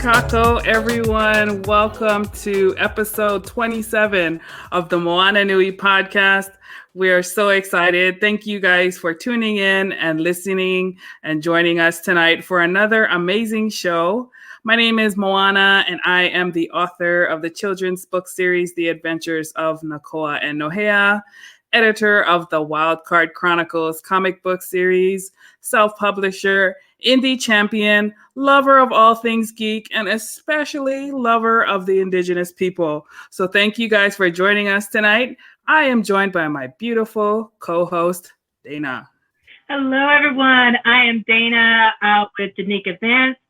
Kako, everyone. Welcome to episode 27 of the Moana Nui podcast. We are so excited. Thank you guys for tuning in and listening and joining us tonight for another amazing show. My name is Moana, and I am the author of the children's book series, The Adventures of Nakoa and Nohea, editor of the Wildcard Chronicles comic book series, self-publisher, indie champion, lover of all things geek, and especially lover of the indigenous people. So thank you guys for joining us tonight. I am joined by my beautiful co-host, Dana. Hello, everyone. I am Dana with Unique Events.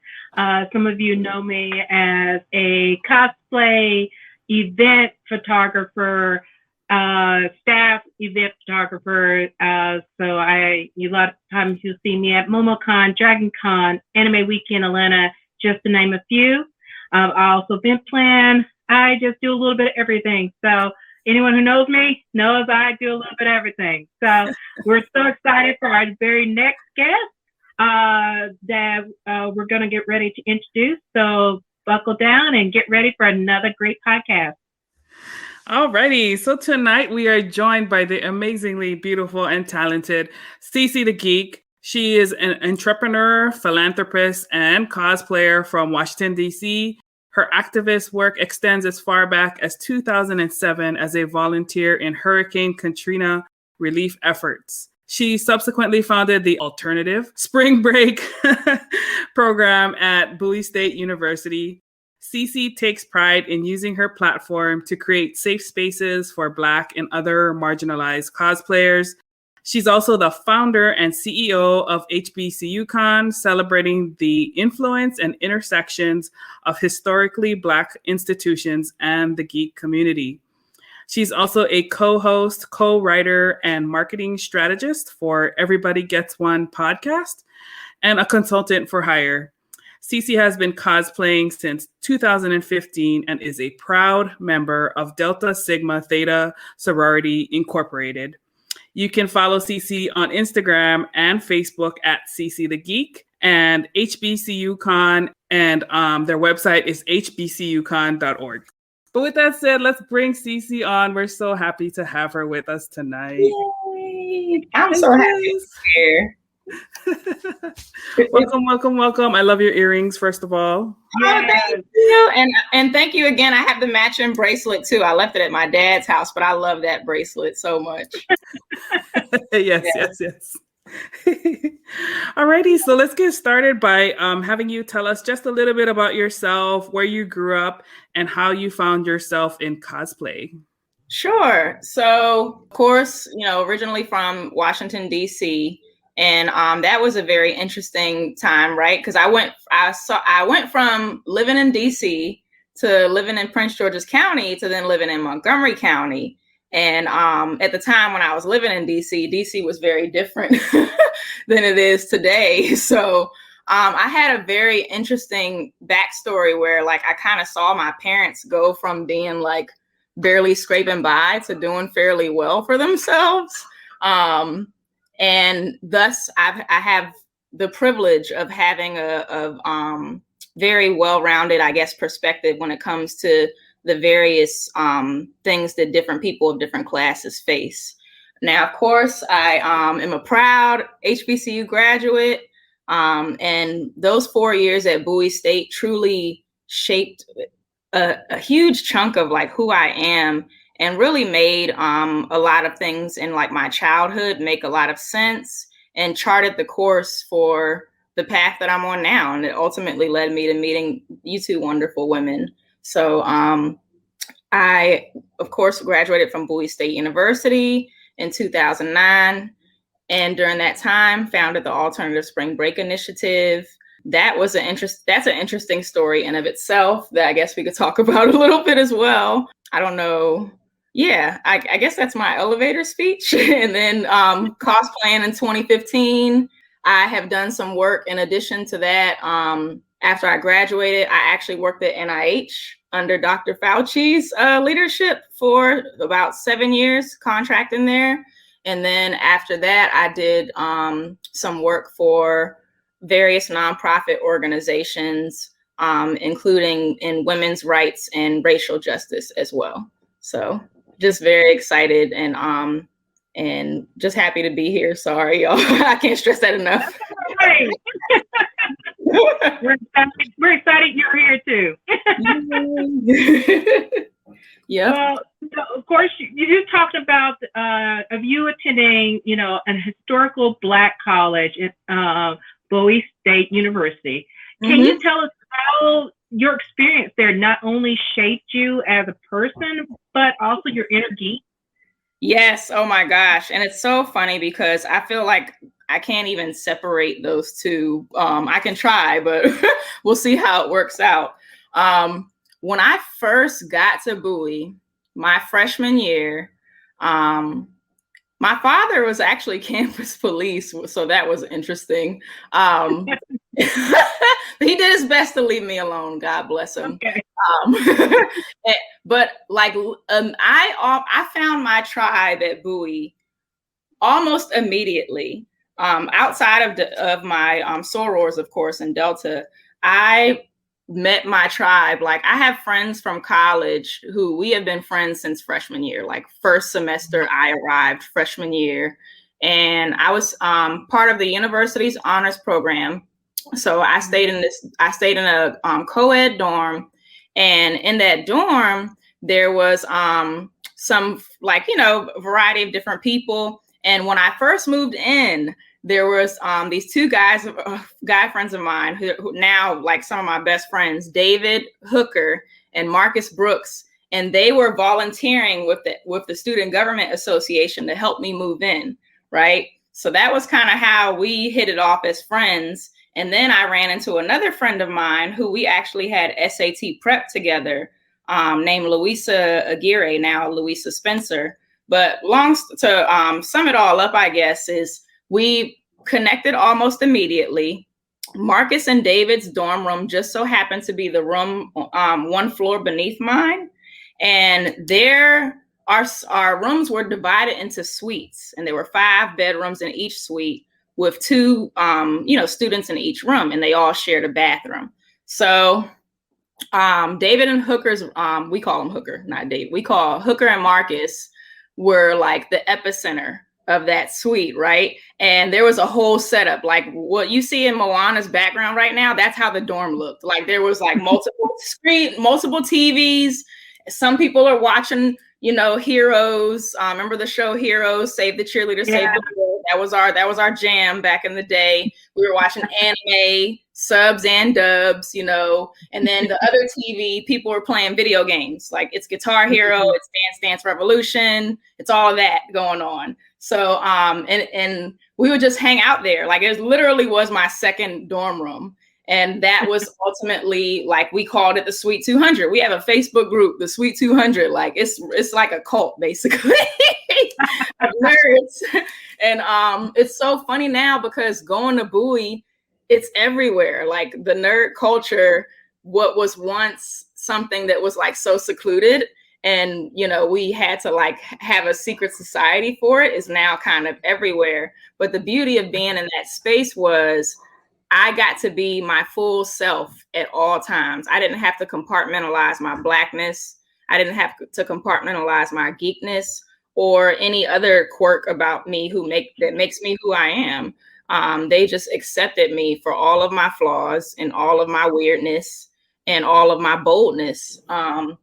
Some of you know me as a cosplay event photographer, staff event photographer. So a lot of times you'll see me at MomoCon, Dragon Con, Anime Weekend Atlanta, just to name a few. I also event plan. I just do a little bit of everything. So anyone who knows me knows I do a little bit of everything. So we're so excited for our very next guest that we're going to get ready to introduce. So buckle down and get ready for another great podcast. Alrighty, so tonight we are joined by the amazingly beautiful and talented CC the Geek. She is an entrepreneur, philanthropist, and cosplayer from Washington, D.C. Her activist work extends as far back as 2007 as a volunteer in Hurricane Katrina relief efforts. She subsequently founded the alternative spring break program at Bowie State University. CC takes pride in using her platform to create safe spaces for Black and other marginalized cosplayers. She's also the founder and CEO of HBCU Con, celebrating the influence and intersections of historically Black institutions and the geek community. She's also a co-host, co-writer, and marketing strategist for Everybody Gets One podcast and a consultant for hire. CC has been cosplaying since 2015 and is a proud member of Delta Sigma Theta Sorority Incorporated. You can follow CC on Instagram and Facebook at CC the Geek and HBCU Con, and their website is hbcucon.org. But with that said, let's bring CC on. We're so happy to have her with us tonight. Yay. I'm so happy to be here. Welcome. I love your earrings, first of all. Oh, thank you. And thank you again. I have the matching bracelet too. I left it at my dad's house, but I love that bracelet so much. Yes. Alrighty, so let's get started by having you tell us just a little bit about yourself, where you grew up, and how you found yourself in cosplay. Sure. So, of course, originally from Washington, D.C., and that was a very interesting time, right? Because I went from living in DC to living in Prince George's County to then living in Montgomery County. And at the time when I was living in DC was very different than it is today. So I had a very interesting backstory where I kind of saw my parents go from being barely scraping by to doing fairly well for themselves. And thus, I have the privilege of having a very well-rounded, perspective when it comes to the various things that different people of different classes face. Now, of course, I am a proud HBCU graduate, and those 4 years at Bowie State truly shaped a huge chunk of who I am. And really made a lot of things in my childhood make a lot of sense and charted the course for the path that I'm on now. And it ultimately led me to meeting you two wonderful women. So I, of course, graduated from Bowie State University in 2009. And during that time, founded the Alternative Spring Break Initiative. That's an interesting story in of itself that I guess we could talk about a little bit as well. I don't know. Yeah, I guess that's my elevator speech. And then cosplaying in 2015, I have done some work in addition to that. After I graduated, I actually worked at NIH under Dr. Fauci's leadership for about 7 years, contracting there. And then after that, I did some work for various nonprofit organizations including in women's rights and racial justice as well. So just very excited and just happy to be here. Sorry, y'all. I can't stress that enough. We're excited you're here too. Yeah. Well, so of course, you talked about of you attending, an historical Black college at Bowie State University. Can you tell us how your experience there not only shaped you as a person, but also your inner geek? Yes. Oh my gosh. And it's so funny because I feel like I can't even separate those two. I can try, but we'll see how it works out. When I first got to Bowie, my freshman year, my father was actually campus police, so that was interesting. He did his best to leave me alone. God bless him. Okay. But I found my tribe at Bowie almost immediately. Outside of my sorors, of course, in Delta, I met my tribe. Like, I have friends from college who we have been friends since freshman year. Like, first semester I arrived freshman year, and I was part of the university's honors program. So I stayed in a co-ed dorm, and in that dorm there was some variety of different people. And when I first moved in, there was these two guy friends of mine who now like some of my best friends, David Hooker and Marcus Brooks, and they were volunteering with the Student Government Association to help me move in, right? So that was kind of how we hit it off as friends. And then I ran into another friend of mine who we actually had SAT prep together, named Louisa Aguirre, now Louisa Spencer. But to sum it all up, I guess, is we connected almost immediately. Marcus and David's dorm room just so happened to be the room one floor beneath mine. And our rooms were divided into suites, and there were 5 bedrooms in each suite with 2 students in each room, and they all shared a bathroom. So David and Hooker's, we call him Hooker, not Dave. We call Hooker and Marcus were like the epicenter of that suite, right? And there was a whole setup, like what you see in Moana's background right now. That's how the dorm looked. Like, there was like multiple TVs. Some people are watching, Heroes. Remember the show Heroes? Save the Cheerleader, Save the World. That was our jam back in the day. We were watching anime, subs and dubs, and then the other TV, people were playing video games. Like, it's Guitar Hero, it's Dance Dance Revolution, it's all of that going on. So, and we would just hang out there. Like, it literally was my second dorm room. And that was ultimately, like, we called it the Suite 200. We have a Facebook group, the Suite 200. Like, it's like a cult, basically, of nerds. And it's so funny now because going to Bowie, it's everywhere. Like, the nerd culture, what was once something that was like so secluded, and we had to like have a secret society for it, is now kind of everywhere. But the beauty of being in that space was I got to be my full self at all times. I didn't have to compartmentalize my Blackness. I didn't have to compartmentalize my geekness or any other quirk about me that makes me who I am. They just accepted me for all of my flaws and all of my weirdness and all of my boldness. And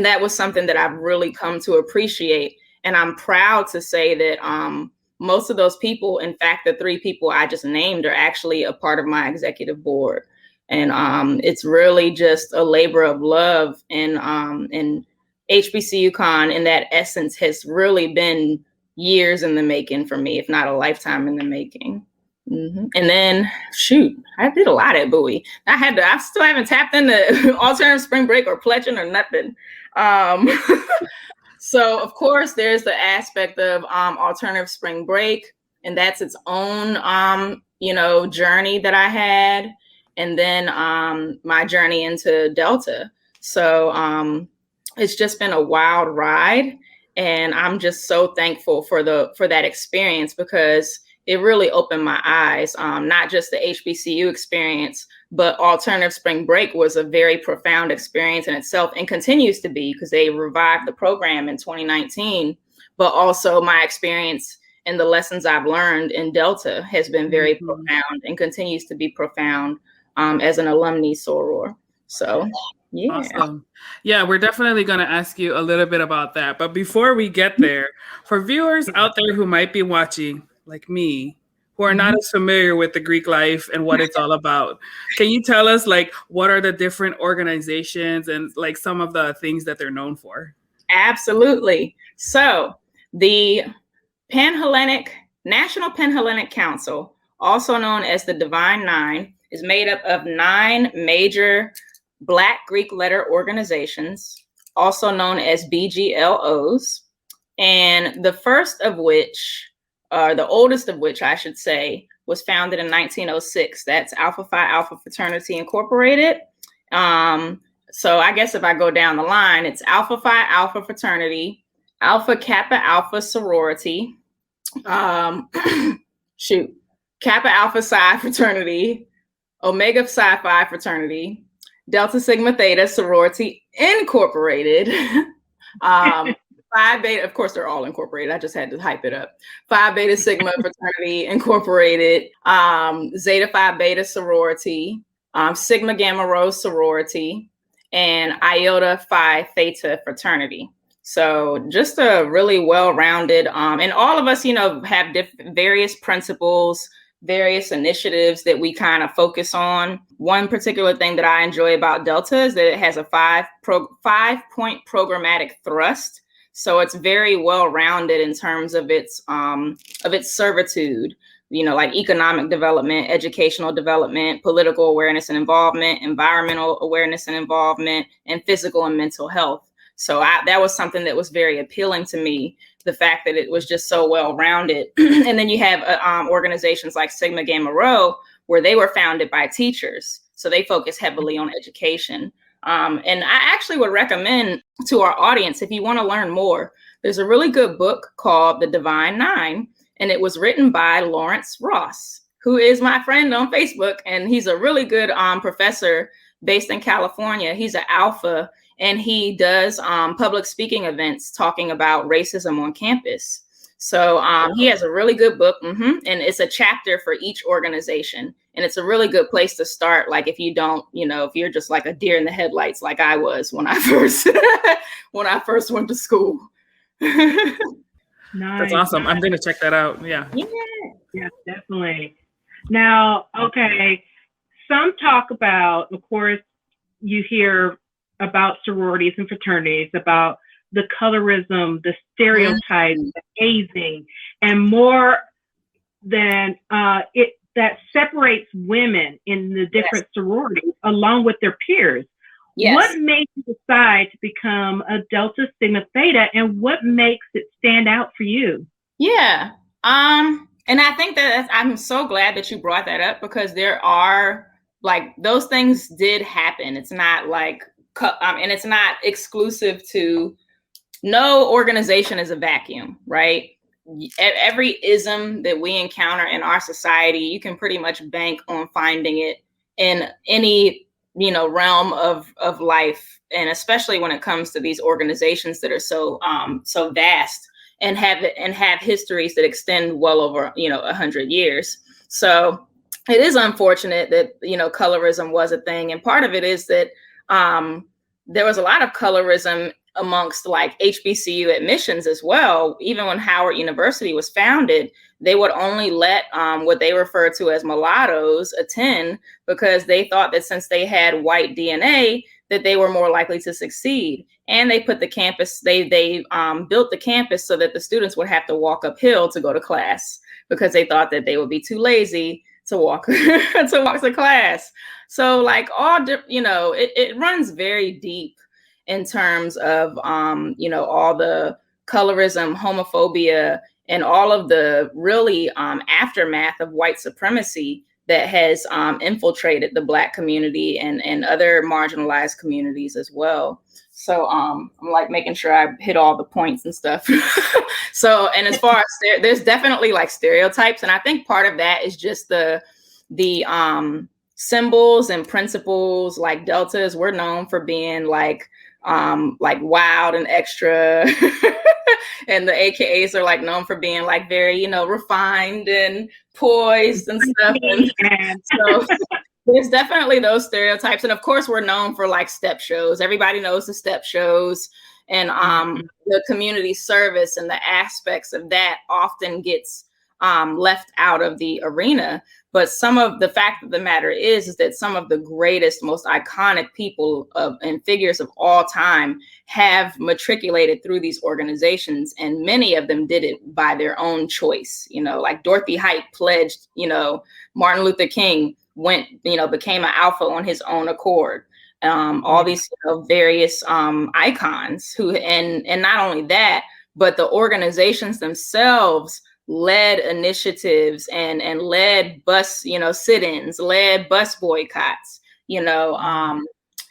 that was something that I've really come to appreciate. And I'm proud to say that most of those people, in fact, the 3 people I just named, are actually a part of my executive board. And it's really just a labor of love. And HBCU Con, in that essence, has really been years in the making for me, if not a lifetime in the making. Mm-hmm. And then, I did a lot at Bowie. I still haven't tapped into alternative spring break or pledging or nothing. So of course there's the aspect of alternative spring break, and that's its own journey that I had, and then my journey into Delta. So it's just been a wild ride, and I'm just so thankful for that experience, because it really opened my eyes. Not just the HBCU experience, but alternative spring break was a very profound experience in itself, and continues to be, because they revived the program in 2019. But also my experience and the lessons I've learned in Delta has been very profound and continues to be profound as an alumni soror. So, yeah. Awesome. Yeah, we're definitely going to ask you a little bit about that. But before we get there, for viewers out there who might be watching, like me, who are not as familiar with the Greek life and what it's all about, can you tell us, like, what are the different organizations and, like, some of the things that they're known for? Absolutely. So the National Pan-Hellenic Council, also known as the Divine Nine, is made up of 9 major Black Greek letter organizations, also known as BGLOs. And the first of which, the oldest of which I should say, was founded in 1906. That's Alpha Phi Alpha Fraternity Incorporated. So I guess if I go down the line, it's Alpha Phi Alpha Fraternity, Alpha Kappa Alpha Sorority, Kappa Alpha Psi Fraternity, Omega Psi Phi Fraternity, Delta Sigma Theta Sorority Incorporated, Phi Beta, of course they're all incorporated, I just had to hype it up, Phi Beta Sigma Fraternity Incorporated, Zeta Phi Beta Sorority, Sigma Gamma Rho Sorority, and Iota Phi Theta Fraternity. So just a really well-rounded, and all of us, have various principles, various initiatives that we kind of focus on. One particular thing that I enjoy about Delta is that it has a 5-point programmatic thrust. So it's very well-rounded in terms of its servitude, like economic development, educational development, political awareness and involvement, environmental awareness and involvement, and physical and mental health. So that was something that was very appealing to me, the fact that it was just so well-rounded. And then you have organizations like Sigma Gamma Rho, where they were founded by teachers. So they focus heavily on education. And I actually would recommend to our audience, if you want to learn more, there's a really good book called The Divine Nine, and it was written by Lawrence Ross, who is my friend on Facebook. And he's a really good professor based in California. He's an alpha, and he does public speaking events talking about racism on campus. So he has a really good book, and it's a chapter for each organization. And it's a really good place to start. Like if you don't, if you're just like a deer in the headlights, like I was when I first went to school. Nice. That's awesome. I'm going to check that out. Yeah. Yeah, definitely. Now, okay. Some talk about, of course, you hear about sororities and fraternities, about the colorism, the stereotypes, the hazing, and more than that separates women in the different sororities along with their peers. Yes. What made you decide to become a Delta Sigma Theta, and what makes it stand out for you? Yeah. And I think that I'm so glad that you brought that up, because there are, like, those things did happen. It's not like, and it's not exclusive to, no organization is a vacuum, right? Every ism that we encounter in our society, you can pretty much bank on finding it in any, realm of life. And especially when it comes to these organizations that are so vast and have histories that extend well over, 100 years. So it is unfortunate that, colorism was a thing. And part of it is that there was a lot of colorism amongst like HBCU admissions as well. Even when Howard University was founded, they would only let what they refer to as mulattoes attend, because they thought that since they had white DNA, that they were more likely to succeed. And they put the campus, they built the campus so that the students would have to walk uphill to go to class, because they thought that they would be too lazy to walk to class. So like it runs very deep in terms of, all the colorism, homophobia, and all of the really aftermath of white supremacy that has infiltrated the Black community and other marginalized communities as well. So I'm like making sure I hit all the points and stuff. So, and as far as there's definitely like stereotypes, and I think part of that is just the symbols and principles. Like Deltas, we're known for being like wild and extra, and the AKAs are like known for being like very, you know, refined and poised and stuff. And so there's definitely those stereotypes. And of course, we're known for like step shows. Everybody knows the step shows, and the community service and the aspects of that often gets left out of the arena. But some of the fact of the matter is that some of the greatest, most iconic people and figures of all time have matriculated through these organizations, and many of them did it by their own choice. You know, like Dorothy Height pledged, you know, Martin Luther King went, you know, became an alpha on his own accord. All these, you know, various icons who, and not only that, but the organizations themselves led initiatives and led bus, you know, sit-ins, led bus boycotts, you know,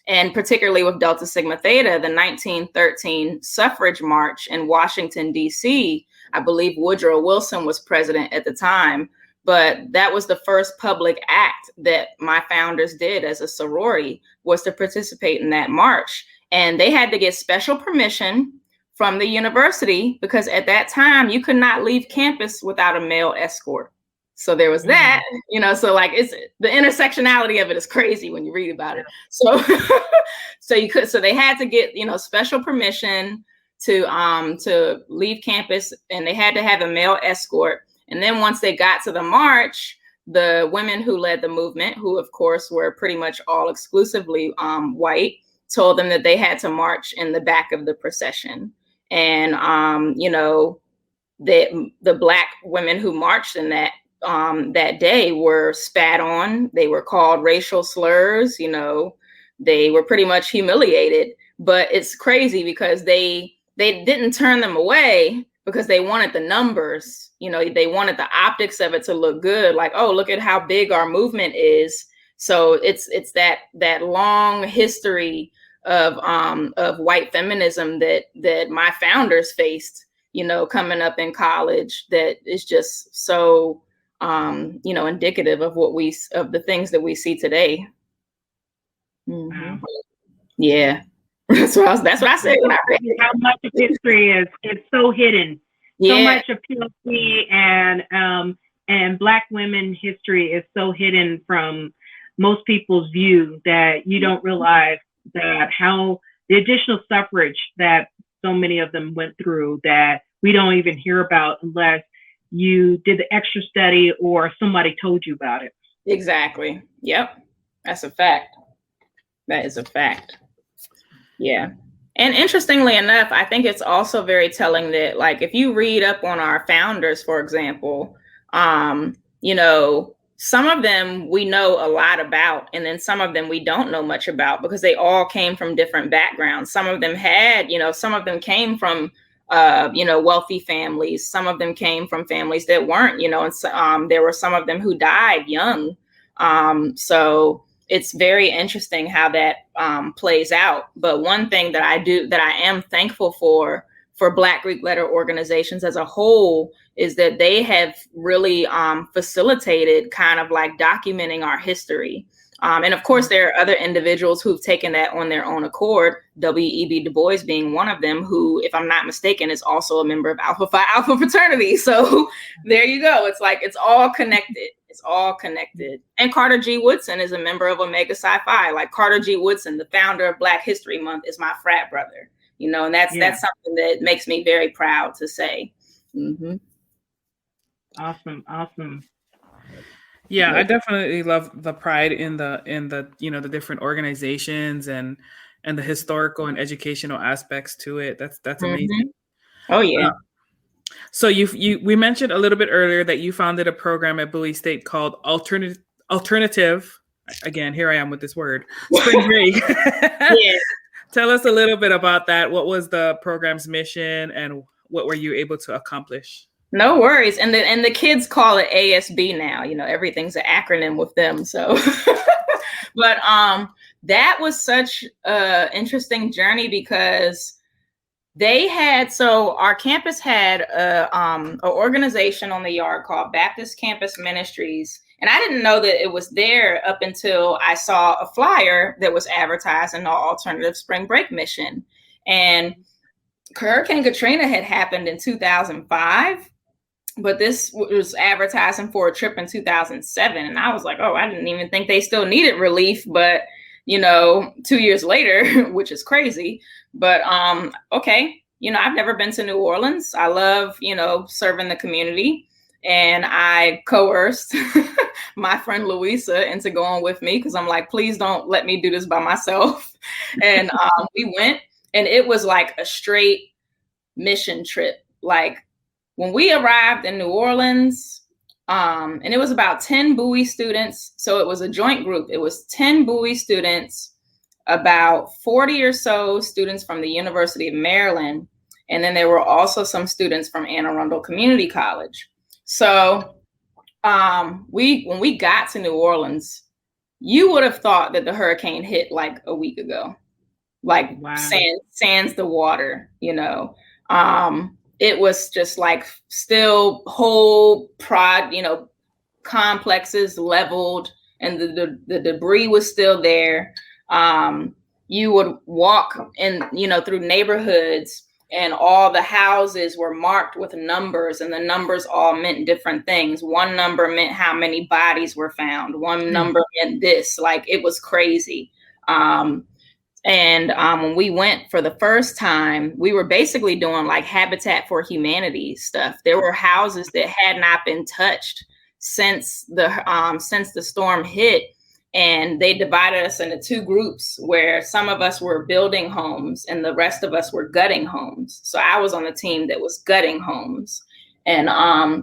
and particularly with Delta Sigma Theta, the 1913 suffrage march in Washington, D.C. I believe Woodrow Wilson was president at the time, but that was the first public act that my founders did as a sorority, was to participate in that march. And they had to get special permission from the university, because at that time you could not leave campus without a male escort. So there was that, you know, so like it's the intersectionality of it is crazy when you read about it. So so they had to get, you know, special permission to leave campus, and they had to have a male escort. And then once they got to the march, the women who led the movement, who of course were pretty much all exclusively white, told them that they had to march in the back of the procession. And, you know, the Black women who marched in that day were spat on. They were called racial slurs. You know, they were pretty much humiliated. But it's crazy because they didn't turn them away because they wanted the numbers. You know, they wanted the optics of it to look good. Like, oh, look at how big our movement is. So it's that long history of white feminism that my founders faced, you know, coming up in college, that is just so you know, indicative of of the things that we see today. Mm-hmm. Yeah. That's what I said when I read it. How much of history is so hidden. Yeah. So much of POC and Black women history is so hidden from most people's view that you don't realize that how the additional suffrage that so many of them went through that we don't even hear about unless you did the extra study or somebody told you about it. Exactly. Yep. That's a fact. That is a fact. Yeah. And interestingly enough, I think it's also very telling that, like, if you read up on our founders, for example, you know, some of them we know a lot about, and then some of them we don't know much about because they all came from different backgrounds. Some of them had, you know, some of them came from, you know, wealthy families. Some of them came from families that weren't, you know, and there were some of them who died young. So it's very interesting how that plays out. But one thing that I am thankful for Black Greek letter organizations as a whole is that they have really facilitated kind of like documenting our history. And of course, there are other individuals who've taken that on their own accord, W.E.B. Du Bois being one of them, who, if I'm not mistaken, is also a member of Alpha Phi Alpha fraternity. So there you go. It's like, it's all connected. It's all connected. And Carter G. Woodson is a member of Omega Psi Phi. Like Carter G. Woodson, the founder of Black History Month, is my frat brother. You know, and that's something that makes me very proud to say. Mm-hmm. Awesome. Yeah, I definitely love the pride in the you know, the different organizations and the historical and educational aspects to it. That's amazing. Oh yeah. So we mentioned a little bit earlier that you founded a program at Bowie State called Alternative. Again, here I am with this word. Spring Break. Yeah. Tell us a little bit about that. What was the program's mission and what were you able to accomplish? No worries. And the kids call it ASB now. You know, everything's an acronym with them. So, but that was such an interesting journey because they had, so our campus had an organization on the yard called Baptist Campus Ministries. And I didn't know that it was there up until I saw a flyer that was advertising the alternative spring break mission. And Hurricane Katrina had happened in 2005, but this was advertising for a trip in 2007. And I was like, oh, I didn't even think they still needed relief. But, 2 years later, which is crazy. But okay, I've never been to New Orleans. I love, serving the community. And I coerced my friend Louisa into going with me because I'm like, please don't let me do this by myself. And we went, and it was like a straight mission trip. Like when we arrived in New Orleans, and it was about 10 Bowie students. So it was a joint group. It was 10 Bowie students, about 40 or so students from the University of Maryland. And then there were also some students from Anne Arundel Community College. So when we got to New Orleans, you would have thought that the hurricane hit like a week ago, like wow. Sans the water, it was just like still whole complexes leveled, and the debris was still there. You would walk in, through neighborhoods, and all the houses were marked with numbers, and the numbers all meant different things. One number meant how many bodies were found. One number meant this. Like, it was crazy. And when we went for the first time, we were basically doing like Habitat for Humanity stuff. There were houses that had not been touched since the storm hit. And they divided us into two groups where some of us were building homes and the rest of us were gutting homes. So I was on the team that was gutting homes. And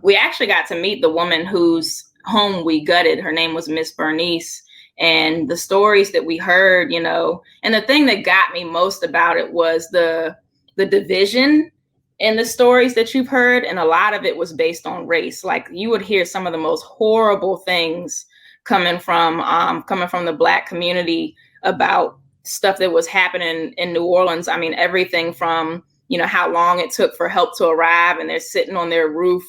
we actually got to meet the woman whose home we gutted. Her name was Miss Bernice. And the stories that we heard, and the thing that got me most about it was the division in the stories that you've heard. And a lot of it was based on race. Like, you would hear some of the most horrible things coming from the Black community about stuff that was happening in New Orleans. I mean, everything from, how long it took for help to arrive, and they're sitting on their roof,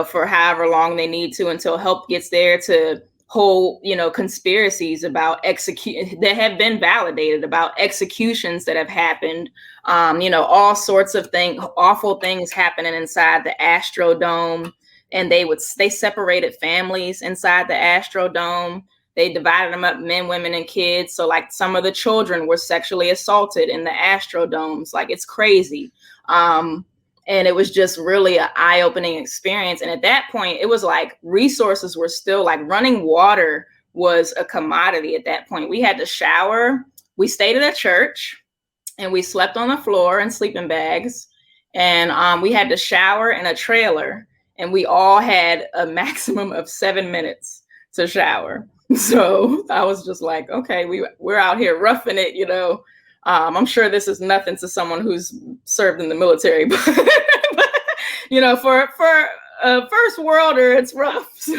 for however long they need to until help gets there, to whole, conspiracies about that have been validated, about executions that have happened, all sorts of awful things happening inside the Astrodome. And they separated families inside the Astrodome. They divided them up, men, women, and kids. So like some of the children were sexually assaulted in the Astrodomes. Like, it's crazy. And it was just really an eye-opening experience. And at that point, it was like resources were still like running water was a commodity at that point. We had to shower. We stayed at a church and we slept on the floor in sleeping bags. And we had to shower in a trailer. And we all had a maximum of 7 minutes to shower. So I was just like, okay, we're out here roughing it, I'm sure this is nothing to someone who's served in the military, but for a first worlder, it's rough. So,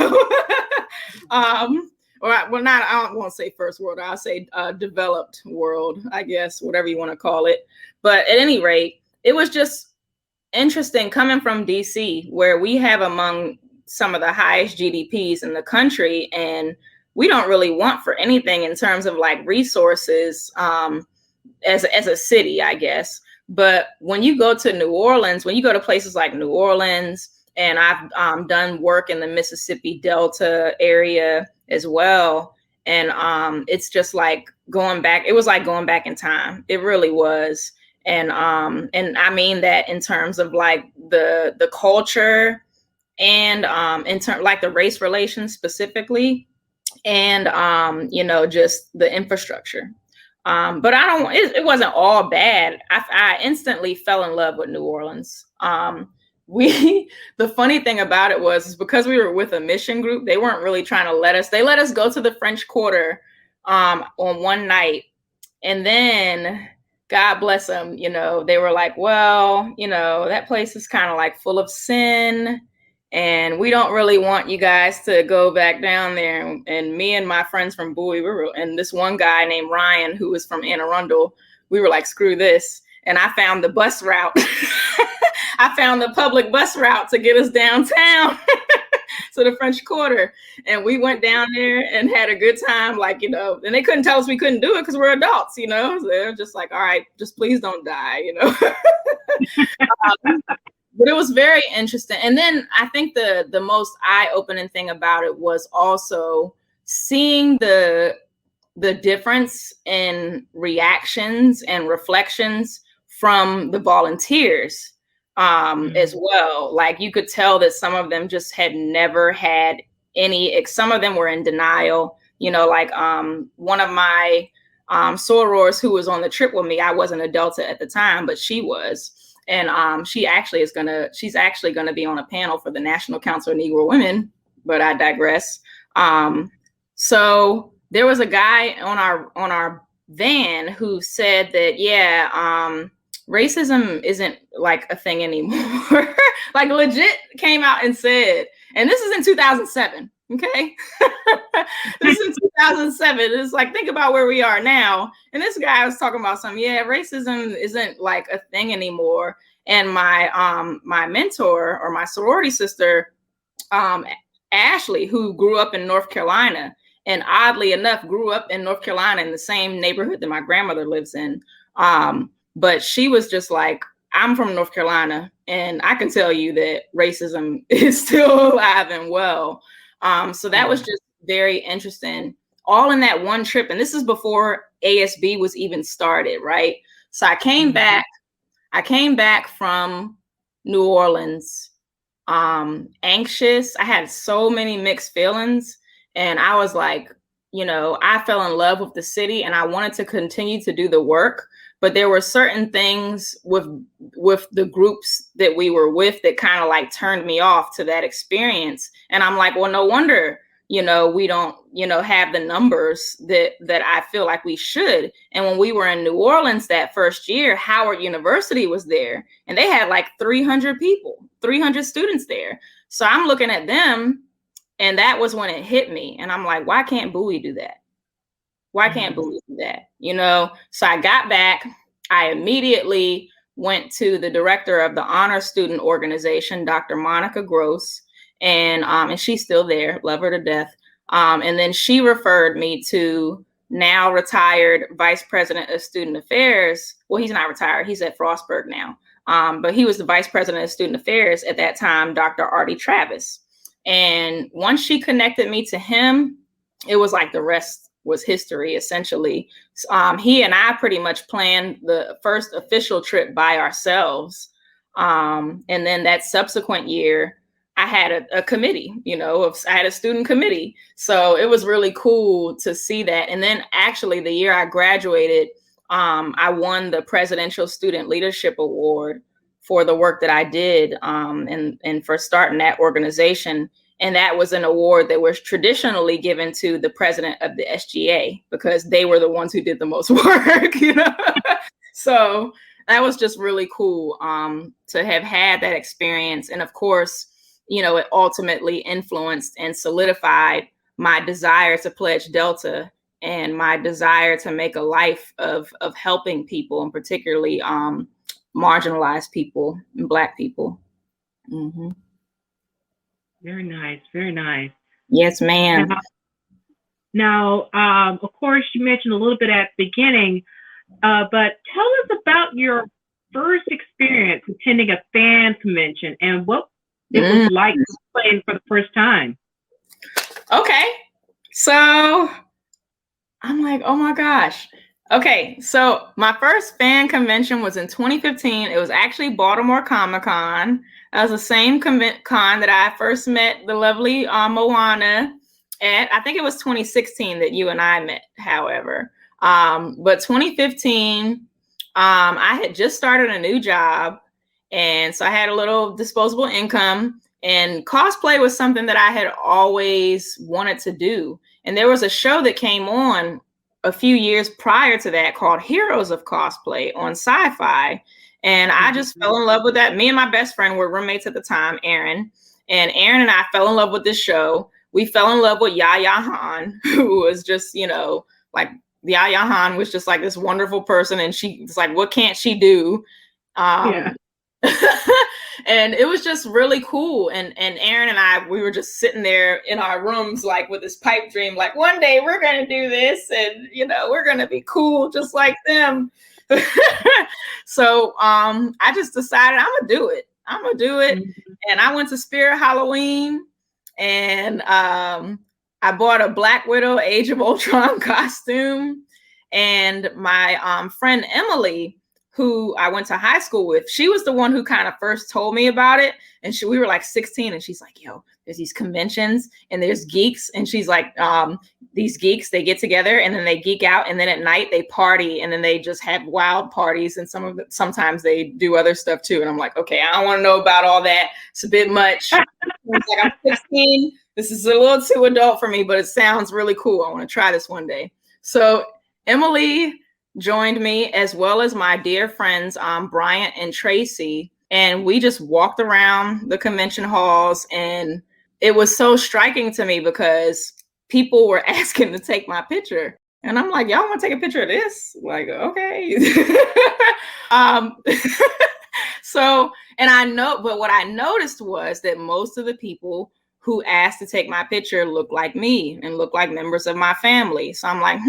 I won't say first world. I'll say developed world, I guess, whatever you want to call it. But at any rate, it was just interesting coming from DC, where we have among some of the highest GDPs in the country, and we don't really want for anything in terms of like resources as a city, I guess. But when you go to New Orleans, when you go to places like New Orleans, and I've done work in the Mississippi Delta area as well, and it's just like going back. It was like going back in time. It really was. And I mean that in terms of like the culture, and in terms like the race relations specifically, and just the infrastructure. But it wasn't all bad. I instantly fell in love with New Orleans. The funny thing about it is because we were with a mission group, they weren't really trying to they let us go to the French Quarter on one night, and then God bless them, they were like, well, that place is kind of like full of sin, and we don't really want you guys to go back down there. And me and my friends from Bowie, and this one guy named Ryan, who was from Anne Arundel, we were like, screw this. And I found the bus route. I found the public bus route to get us downtown to the French Quarter. And we went down there and had a good time. Like, you know, and they couldn't tell us we couldn't do it because we're adults, you know. So they're just like, all right, just please don't die, you know. But it was very interesting. And then I think the most eye-opening thing about it was also seeing the difference in reactions and reflections from the volunteers as well. Like, you could tell that some of them just had never had any, some of them were in denial, you know, like one of my sorors who was on the trip with me, I wasn't a Delta at the time, but she was. And she's actually gonna be on a panel for the National Council of Negro Women, but I digress. So there was a guy on our van who said that, racism isn't like a thing anymore. Like, legit came out and said, and this is in 2007. Okay. This is in 2007. It's like, think about where we are now. And this guy was talking about something. Yeah, racism isn't like a thing anymore. And my mentor, or my sorority sister, Ashley, who grew up in North Carolina, and oddly enough, grew up in North Carolina in the same neighborhood that my grandmother lives in. But she was just like, I'm from North Carolina, and I can tell you that racism is still alive and well. So that was just very interesting, all in that one trip. And this is before ASB was even started, right? So I came back from New Orleans, anxious. I had so many mixed feelings, and I was like, you know, I fell in love with the city and I wanted to continue to do the work. But there were certain things with the groups that we were with that kind of like turned me off to that experience. And I'm like, well, no wonder, you know, we don't, you know, have the numbers that I feel like we should. And when we were in New Orleans that first year, Howard University was there, and they had like 300 students there. So I'm looking at them, and that was when it hit me. And I'm like, why can't Bowie do that? Why can't Bowie do that? You know, so I got back. I immediately went to the director of the honor student organization, Dr. Monica Gross, and she's still there, love her to death. And then she referred me to now retired vice president of student affairs. Well, he's not retired. He's at Frostburg now. But he was the vice president of student affairs at that time, Dr. Artie Travis. And once she connected me to him, it was like the rest was history, essentially. He and I pretty much planned the first official trip by ourselves. And then that subsequent year, I had a committee, you know, I had a student committee. So it was really cool to see that. And then actually the year I graduated, I won the Presidential Student Leadership Award for the work that I did and for starting that organization. And that was an award that was traditionally given to the president of the SGA because they were the ones who did the most work, you know? So that was just really cool to have had that experience. And of course, you know, it ultimately influenced and solidified my desire to pledge Delta and my desire to make a life of helping people, and particularly marginalized people and Black people. Mm-hmm. Very nice. Very nice. Yes, ma'am. Now, of course, you mentioned a little bit at the beginning, but tell us about your first experience attending a fan convention and what it was like playing for the first time. Okay. So I'm like, oh my gosh. Okay. So my first fan convention was in 2015. It was actually Baltimore Comic-Con. That was the same con that I first met the lovely Moana at. I think it was 2016 that you and I met, however. But 2015, I had just started a new job. And so I had a little disposable income, and cosplay was something that I had always wanted to do. And there was a show that came on a few years prior to that called Heroes of Cosplay on Sci-Fi. And I just fell in love with that. Me and my best friend were roommates at the time, Aaron. And Aaron and I fell in love with this show. We fell in love with Yaya Han, who was just, like Yaya Han was just like this wonderful person. And she's like, what can't she do? Yeah. And it was just really cool. And Aaron and I, we were just sitting there in our rooms, like with this pipe dream, like one day we're going to do this and, we're going to be cool just like them. So I just decided I'm going to do it. Mm-hmm. And I went to Spirit Halloween and I bought a Black Widow Age of Ultron costume. And my friend Emily, who I went to high school with, she was the one who kind of first told me about it. And we were like 16 and she's like, yo, there's these conventions and there's geeks. And she's like, these geeks, they get together and then they geek out. And then at night they party and then they just have wild parties. And sometimes they do other stuff too. And I'm like, okay, I don't want to know about all that. It's a bit much. Like, I'm 16. This is a little too adult for me, but it sounds really cool. I want to try this one day. So Emily joined me, as well as my dear friends, Bryant and Tracy. And we just walked around the convention halls. And it was so striking to me because people were asking to take my picture. And I'm like, y'all want to take a picture of this? Like, okay. So, and I know, but what I noticed was that most of the people who asked to take my picture looked like me and looked like members of my family. So I'm like,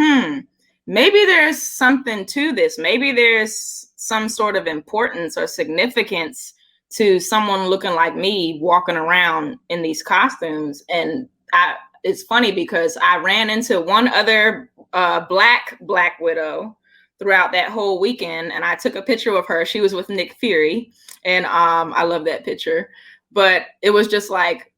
maybe there's something to this. Maybe there's some sort of importance or significance to someone looking like me walking around in these costumes. And it's funny because I ran into one other Black Widow throughout that whole weekend. And I took a picture of her. She was with Nick Fury. And I love that picture. But it was just like,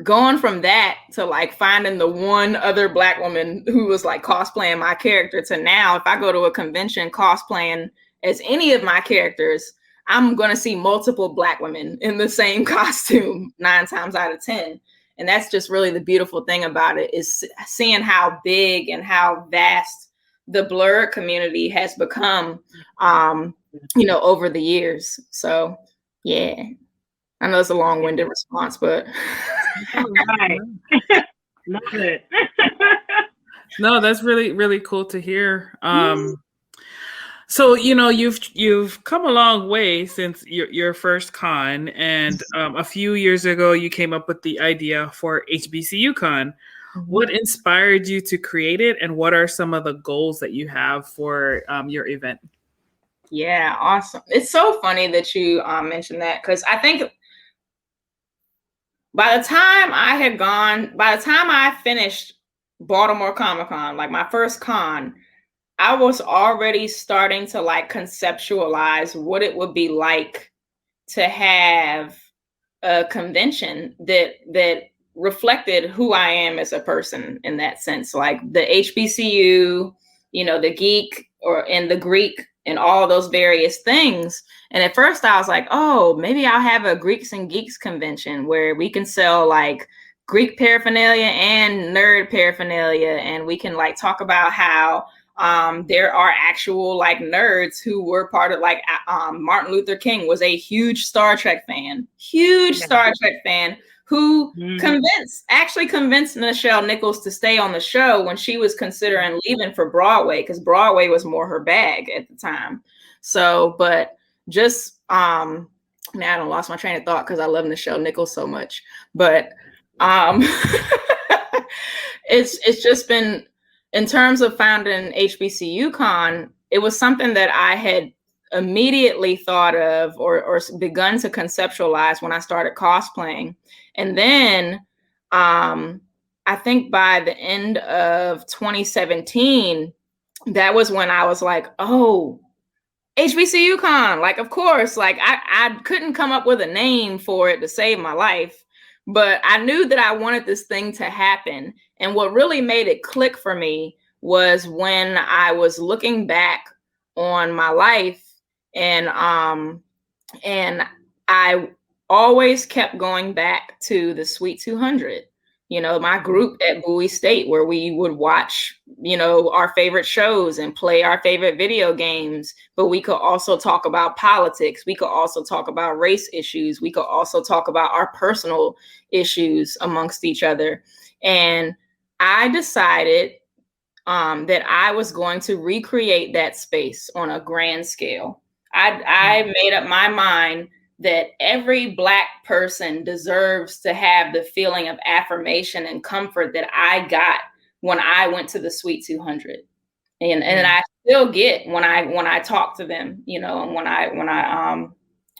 going from that to like finding the one other Black woman who was like cosplaying my character to now, if I go to a convention cosplaying as any of my characters, I'm going to see multiple Black women in the same costume 9 times out of 10. And that's just really the beautiful thing about it, is seeing how big and how vast the blur community has become, over the years. So, yeah. I know it's a long-winded response, but right. Love it. No, that's really, really cool to hear. So, you've come a long way since your first con, and a few years ago, you came up with the idea for HBCU Con. What inspired you to create it, and what are some of the goals that you have for your event? Yeah, awesome. It's so funny that you mentioned that, because I think by the time I finished Baltimore Comic-Con, like my first con, I was already starting to like conceptualize what it would be like to have a convention that reflected who I am as a person in that sense, like the HBCU, the Geek and the Greek and all those various things. And at first I was like, oh, maybe I'll have a Greeks and Geeks convention where we can sell like Greek paraphernalia and nerd paraphernalia. And we can like talk about how there are actual like nerds who were part of like Martin Luther King was a huge Star Trek fan, who convinced Nichelle Nichols to stay on the show when she was considering leaving for Broadway, because Broadway was more her bag at the time. So, but just now I don't lost my train of thought because I love Nichelle Nichols so much. But it's just been, in terms of founding HBCU Con, it was something that I had immediately thought of or begun to conceptualize when I started cosplaying. And then I think by the end of 2017, that was when I was like, oh, HBCU Con, like, of course, like I couldn't come up with a name for it to save my life, but I knew that I wanted this thing to happen. And what really made it click for me was when I was looking back on my life, and I always kept going back to the Sweet 200, my group at Bowie State, where we would watch our favorite shows and play our favorite video games, but we could also talk about politics. We could also talk about race issues. We could also talk about our personal issues amongst each other. And I decided that I was going to recreate that space on a grand scale. I made up my mind that every Black person deserves to have the feeling of affirmation and comfort that I got when I went to the Suite 200, and I still get when I talk to them, and when I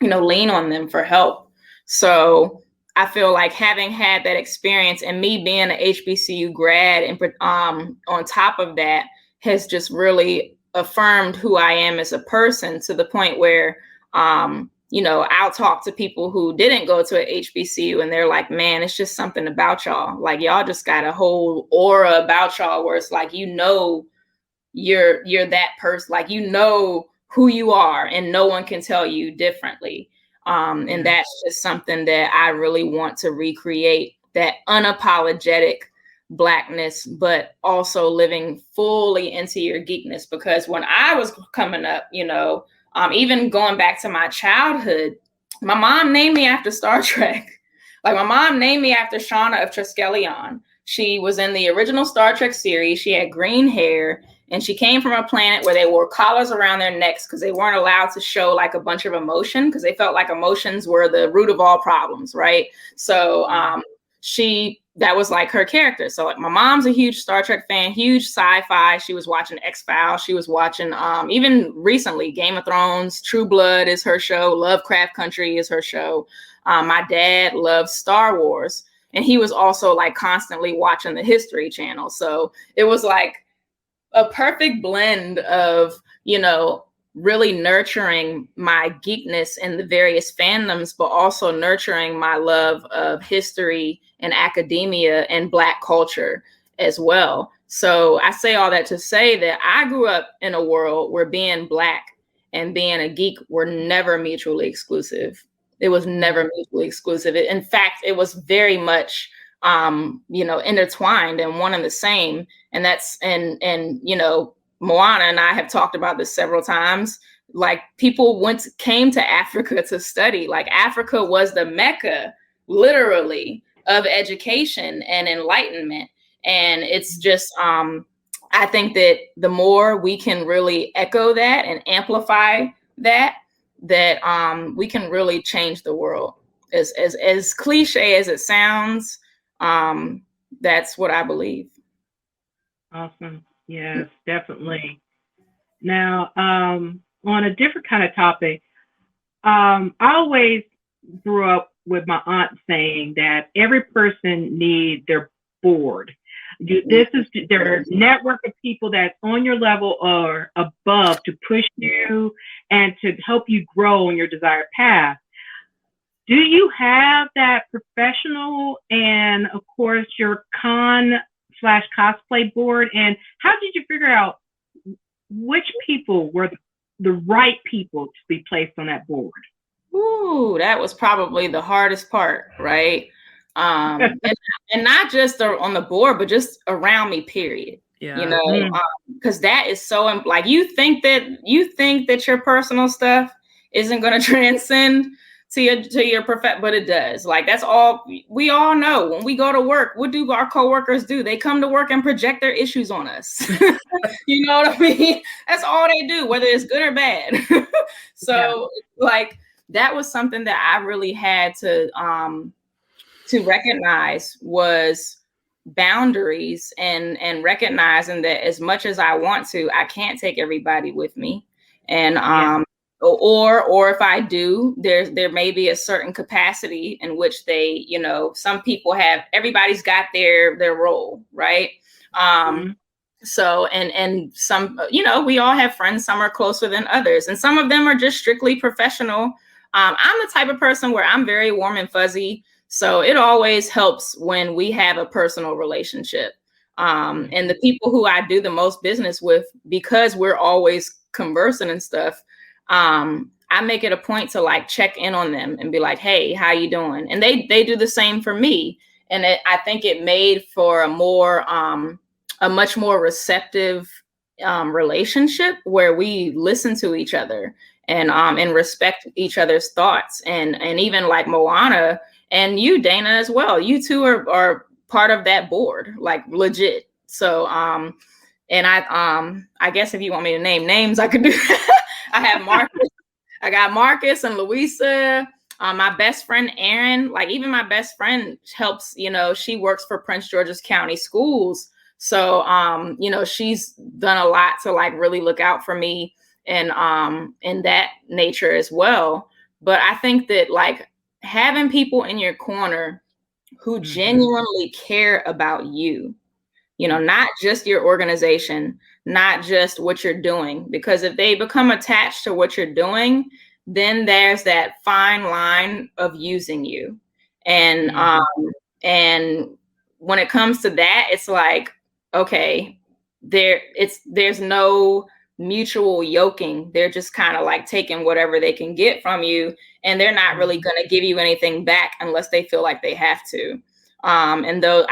lean on them for help. So I feel like having had that experience and me being an HBCU grad, and on top of that, has just really affirmed who I am as a person, to the point where I'll talk to people who didn't go to a HBCU and they're like, man, it's just something about y'all. Like, y'all just got a whole aura about y'all where it's like, you're that person, like, who you are and no one can tell you differently. And that's just something that I really want to recreate, that unapologetic Blackness, but also living fully into your geekness. Because when I was coming up, even going back to my childhood, my mom named me after Star Trek. Like, my mom named me after Shauna of Triskelion. She was in the original Star Trek series. She had green hair, and she came from a planet where they wore collars around their necks because they weren't allowed to show like a bunch of emotion, because they felt like emotions were the root of all problems, right? So that was like her character. So like, my mom's a huge Star Trek fan, huge sci-fi. She was watching X-Files. She was watching even recently Game of Thrones. True Blood is her show. Lovecraft Country is her show. My dad loves Star Wars, and he was also like constantly watching the History Channel. So it was like a perfect blend of, really nurturing my geekness in the various fandoms, but also nurturing my love of history and academia and Black culture as well. So I say all that to say that I grew up in a world where being Black and being a geek were never mutually exclusive. It was never mutually exclusive. In fact, it was very much, intertwined and one and the same. And that's, and Moana and I have talked about this several times. Like, people came to Africa to study. Like, Africa was the Mecca, literally, of education and enlightenment. And it's just, I think that the more we can really echo that and amplify that we can really change the world. As cliche as it sounds, that's what I believe. Awesome. Yes, definitely. Now, on a different kind of topic, I always grew up with my aunt saying that every person needs their board. This is their network of people that's on your level or above to push you and to help you grow on your desired path. Do you have that professional and, of course, your con/cosplay board? And how did you figure out which people were the right people to be placed on that board? Ooh, that was probably the hardest part, right? And not just on the board, but just around me, period. Yeah. Because that is so, like, you think that your personal stuff isn't going to transcend to your profession, but it does. Like, that's all we all know. When we go to work, what do our coworkers do? They come to work and project their issues on us. You know what I mean? That's all they do, whether it's good or bad. So like, that was something that I really had to recognize, was boundaries and recognizing that as much as I want to, I can't take everybody with me. And or if I do, there may be a certain capacity in which they, some people everybody's got their role, right? So, and some, we all have friends, some are closer than others, and some of them are just strictly professional. I'm the type of person where I'm very warm and fuzzy. So it always helps when we have a personal relationship. And the people who I do the most business with, because we're always conversing and stuff, I make it a point to like check in on them and be like, hey, how you doing? And they do the same for me. And I think it made for a more a much more receptive relationship where we listen to each other and respect each other's thoughts. And even like Moana and you, Dana, as well. You two are part of that board, like legit. So and I guess if you want me to name names, I could do I have Marcus. I got Marcus and Louisa. My best friend, Erin, like even my best friend helps, she works for Prince George's County Schools. So, she's done a lot to like really look out for me and in that nature as well. But I think that like having people in your corner who genuinely care about you, not just your organization, not just what you're doing, because if they become attached to what you're doing, then there's that fine line of using you. And and when it comes to that, it's like, okay, there's no mutual yoking. They're just kind of like taking whatever they can get from you, and they're not really going to give you anything back unless they feel like they have to. And though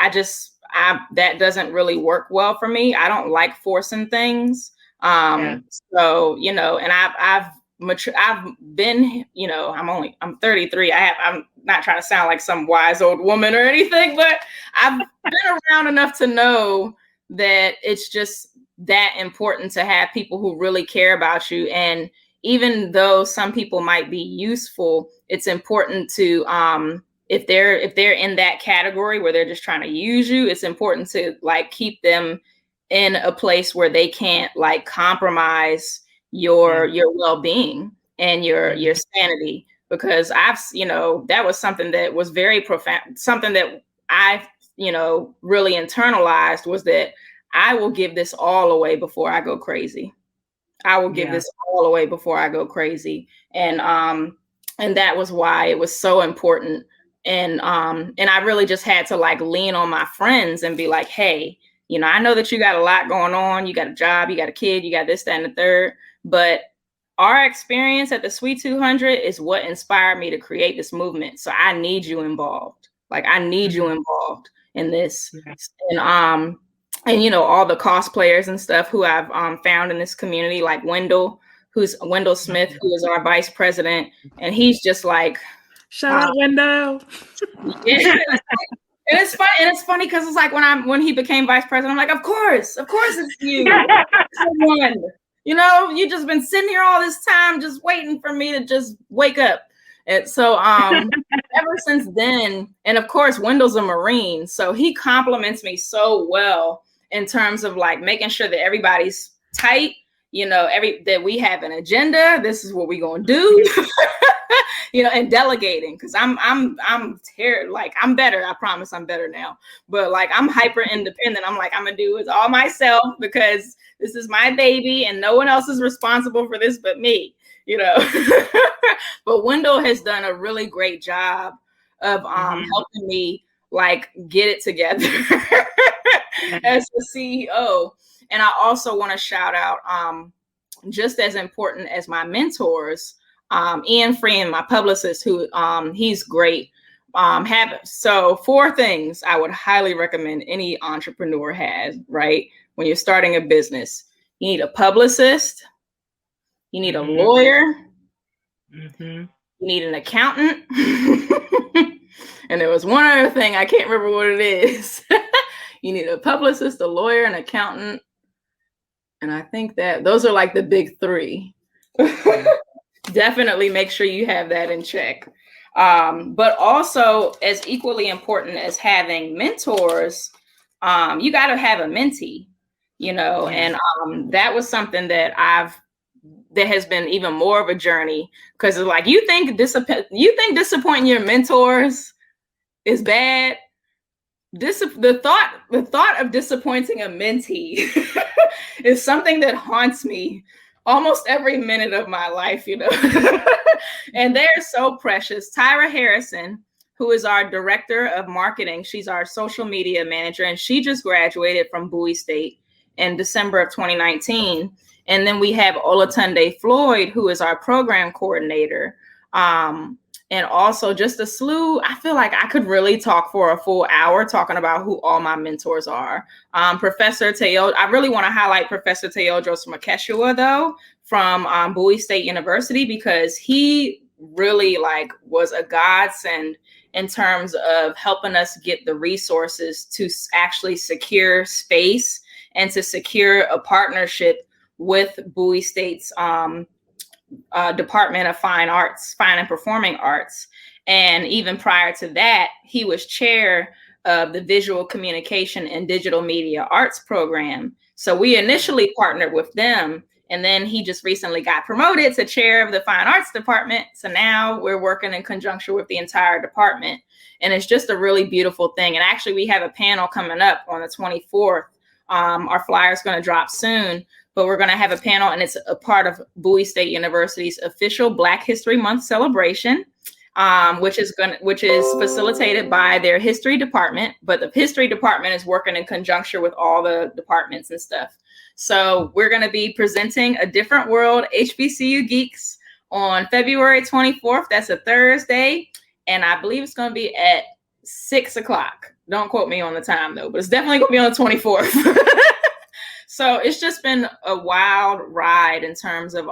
that doesn't really work well for me. I don't like forcing things. So, and I've been, I'm 33. I'm not trying to sound like some wise old woman or anything, but I've been around enough to know that it's just that important to have people who really care about you. And even though some people might be useful, it's important to, if they're in that category where they're just trying to use you, it's important to like keep them in a place where they can't like compromise your well-being and your sanity, because that was something that was very profound, something that I really internalized, was that I will give this all away before I go crazy. I will give this all away before I go crazy. And that was why it was so important. And I really just had to like lean on my friends and be like, hey, I know that you got a lot going on. You got a job, you got a kid, you got this, that, and the third. But our experience at the Sweet 200 is what inspired me to create this movement. So I need you involved. Like I need you involved in this. And all the cosplayers and stuff who I've found in this community, like Wendell Smith, who is our vice president, and he's just like, shout out Wendell. Yeah. And it's funny because it's like when he became vice president, I'm like, of course it's you. You just been sitting here all this time just waiting for me to just wake up. And so ever since then, and of course Wendell's a Marine, so he compliments me so well in terms of like making sure that everybody's tight, that we have an agenda. This is what we're gonna do. And delegating, because I'm terrible. Like I'm better. I promise I'm better now. But like I'm hyper independent. I'm like, I'm gonna do it all myself because this is my baby and no one else is responsible for this but me. But Wendell has done a really great job of helping me like get it together as the CEO. And I also want to shout out just as important as my mentors, Ian Freeman, my publicist, who he's great. So 4 things I would highly recommend any entrepreneur has, right? When you're starting a business, you need a publicist, you need a lawyer, you need an accountant. And there was one other thing, I can't remember what it is. You need a publicist, a lawyer, an accountant. And I think that those are like the big 3. Definitely make sure you have that in check. But also, as equally important as having mentors, you got to have a mentee, and that was something that has been even more of a journey, because it's like, you think disappointing your mentors is bad. The thought of disappointing a mentee is something that haunts me almost every minute of my life, and they're so precious. Tyra Harrison, who is our director of marketing, she's our social media manager, and she just graduated from Bowie State in December of 2019. And then we have Olatunde Floyd, who is our program coordinator. And also just a slew. I feel like I could really talk for a full hour talking about who all my mentors are. Professor Teo, I really want to highlight Professor Teodros Makeshua, though, from Bowie State University, because he really like was a godsend in terms of helping us get the resources to actually secure space and to secure a partnership with Bowie State's Department of Fine and Performing Arts. And even prior to that, he was chair of the Visual Communication and Digital Media Arts program. So we initially partnered with them, and then he just recently got promoted to chair of the Fine Arts Department. So now we're working in conjunction with the entire department. And it's just a really beautiful thing. And actually, we have a panel coming up on the 24th. Our flyer is going to drop soon. But we're going to have a panel, and it's a part of Bowie State University's official Black History Month celebration, which is facilitated by their history department. But the history department is working in conjunction with all the departments and stuff. So we're going to be presenting A Different World HBCU Geeks on February 24th. That's a Thursday, and I believe it's going to be at 6 o'clock. Don't quote me on the time though, but it's definitely going to be on the 24th. So it's just been a wild ride in terms of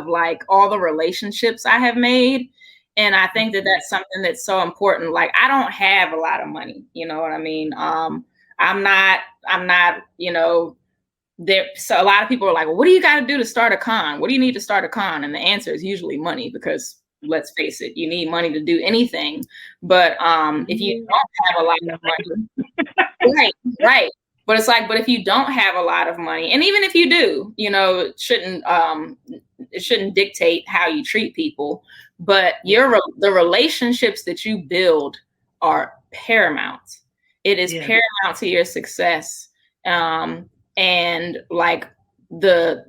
like all the relationships I have made. And I think that that's something that's so important. Like, I don't have a lot of money, you know what I mean? I'm not, you know, there. So a lot of people are like, well, what do you got to do to start a con? What do you need to start a con? And the answer is usually money, because let's face it, you need money to do anything. But if you don't have a lot of money, right. But it's like, but if you don't have a lot of money, and even if you do, you know, it shouldn't dictate how you treat people. But the relationships that you build are paramount. It is paramount to your success. And like the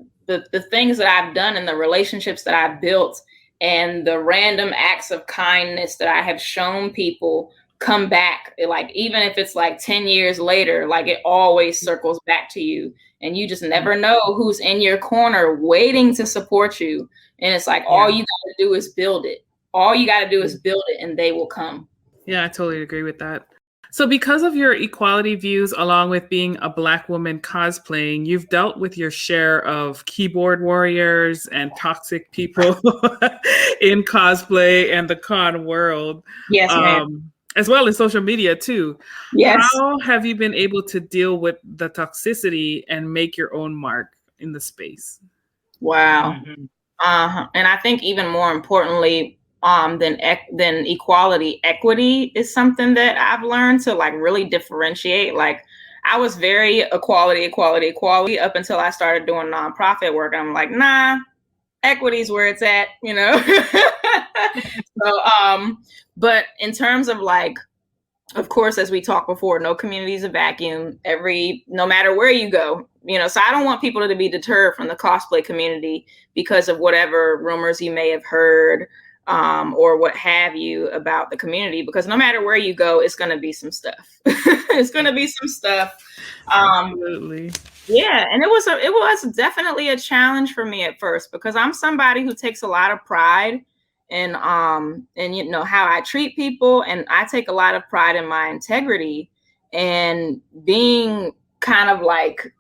things that I've done and the relationships that I've built and the random acts of kindness that I have shown people come back, like even if it's like 10 years later, like it always circles back to you, and you just never know who's in your corner waiting to support you. And it's like, all you got to do is build it. All you got to do is build it, and they will come. Yeah, I totally agree with that. So because of your equality views, along with being a Black woman cosplaying, you've dealt with your share of keyboard warriors and toxic people in cosplay and the con world. Yes, ma'am. As well as social media too. Yes. How have you been able to deal with the toxicity and make your own mark in the space? Wow. Mm-hmm. And I think even more importantly than equality, equity is something that I've learned to like really differentiate. Like, I was very equality up until I started doing nonprofit work. I'm like, nah, equity is where it's at, you know? So, but in terms of like, of course, as we talked before, no community is a vacuum. No matter where you go, you know, so I don't want people to be deterred from the cosplay community because of whatever rumors you may have heard or what have you about the community, because no matter where you go, it's going to be some stuff. It's going to be some stuff. Absolutely. Yeah. And it was definitely a challenge for me at first, because I'm somebody who takes a lot of pride in you know, how I treat people. And I take a lot of pride in my integrity, and being kind of like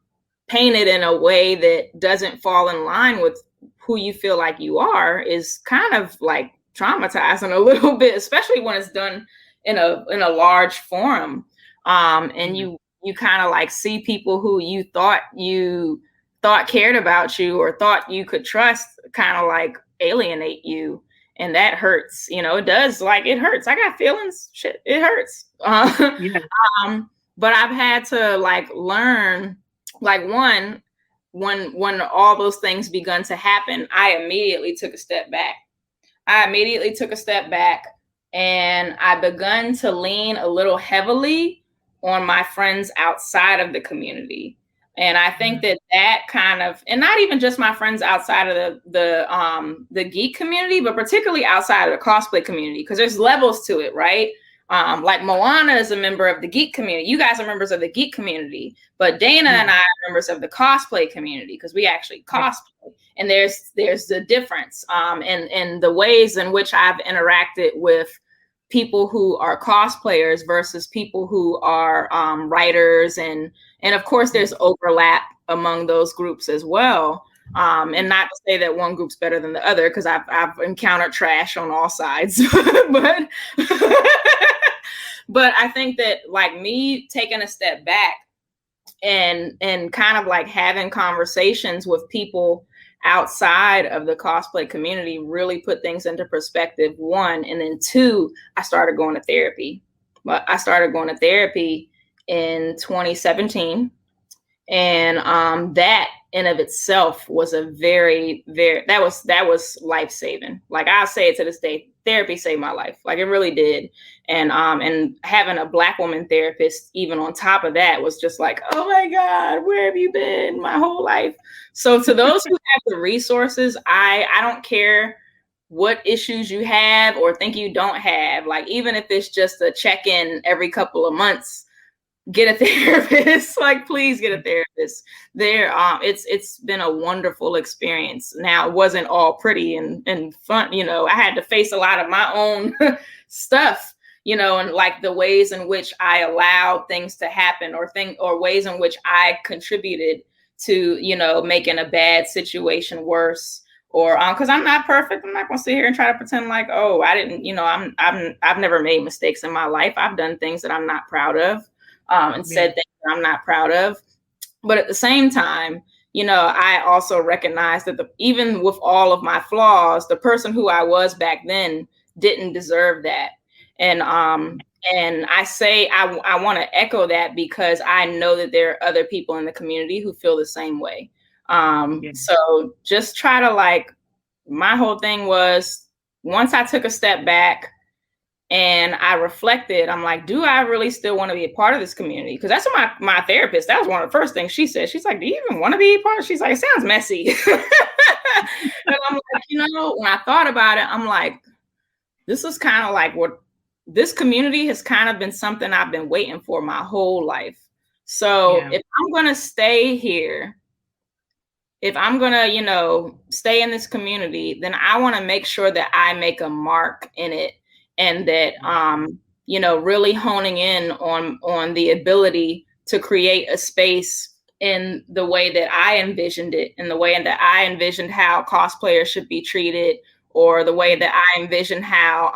painted in a way that doesn't fall in line with who you feel like you are is kind of like traumatizing a little bit, especially when it's done in a large forum. And you kind of like see people who you thought cared about you or thought you could trust kind of like alienate you. And that hurts, you know, it does. Like, it hurts. I got feelings. Shit, it hurts. But I've had to like learn, like, when all those things begun to happen, I immediately took a step back. And I begun to lean a little heavily on my friends outside of the community. And I think that kind of, and not even just my friends outside of the geek community, but particularly outside of the cosplay community, because there's levels to it, right? Like Moana is a member of the Geek community. You guys are members of the Geek community, but Dana and I are members of the cosplay community because we actually cosplay. And there's the difference in the ways in which I've interacted with people who are cosplayers versus people who are writers, and of course there's overlap among those groups as well. And not to say that one group's better than the other, because I've encountered trash on all sides, but but I think that like me taking a step back and kind of like having conversations with people outside of the cosplay community really put things into perspective, one. And then two, I started going to therapy. But I started going to therapy in 2017. And that in of itself was a very, that was life-saving. Like I say it to this day, therapy saved my life. Like it really did. And having a Black woman therapist, even on top of that, was just like, oh my God, where have you been my whole life? So to those who have the resources, I don't care what issues you have or think you don't have. Like, even if it's just a check-in every couple of months, get a therapist. Like, please get a therapist. It's been a wonderful experience. Now, it wasn't all pretty and fun. You know, I had to face a lot of my own stuff, you know, and like the ways in which I allowed things to happen or ways in which I contributed to, you know, making a bad situation worse. Or because I'm not perfect, I'm not going to sit here and try to pretend like, oh, I didn't, you know, I've never made mistakes in my life. I've done things that I'm not proud of, and said things that I'm not proud of. But at the same time, you know, I also recognize that even with all of my flaws, the person who I was back then didn't deserve that. And I say I want to echo that because I know that there are other people in the community who feel the same way. So just try to like, my whole thing was, once I took a step back and I reflected, I'm like, do I really still want to be a part of this community? Because that's what my therapist, that was one of the first things she said. She's like, do you even want to be a part? She's like, it sounds messy. And I'm like, you know, when I thought about it, I'm like, this is kind of like what this community has kind of been something I've been waiting for my whole life. So if I'm going to stay here, if I'm going to, you know, stay in this community, then I want to make sure that I make a mark in it, and that, you know, really honing in on the ability to create a space in the way that I envisioned it, in the way that I envisioned how cosplayers should be treated, or the way that I envisioned how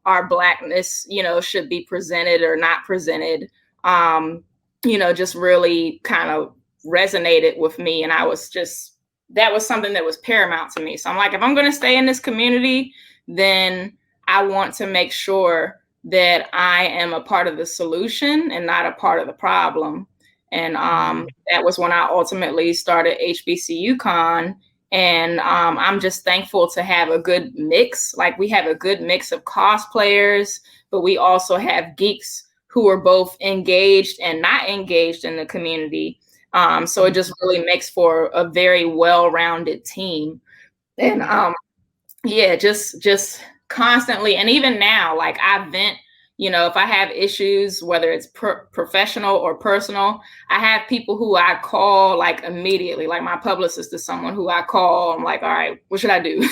our Blackness, you know, should be presented or not presented, you know, just really kind of resonated with me. And that was something that was paramount to me. So I'm like, if I'm going to stay in this community, then I want to make sure that I am a part of the solution and not a part of the problem. And that was when I ultimately started HBCU Con. And I'm just thankful to have a good mix. Like, we have a good mix of cosplayers, but we also have geeks who are both engaged and not engaged in the community. So it just really makes for a very well-rounded team. And just constantly, and even now, like, I vent, you know, if I have issues, whether it's professional or personal, I have people who I call like immediately, like my publicist is someone who I call. I'm like, all right, what should I do?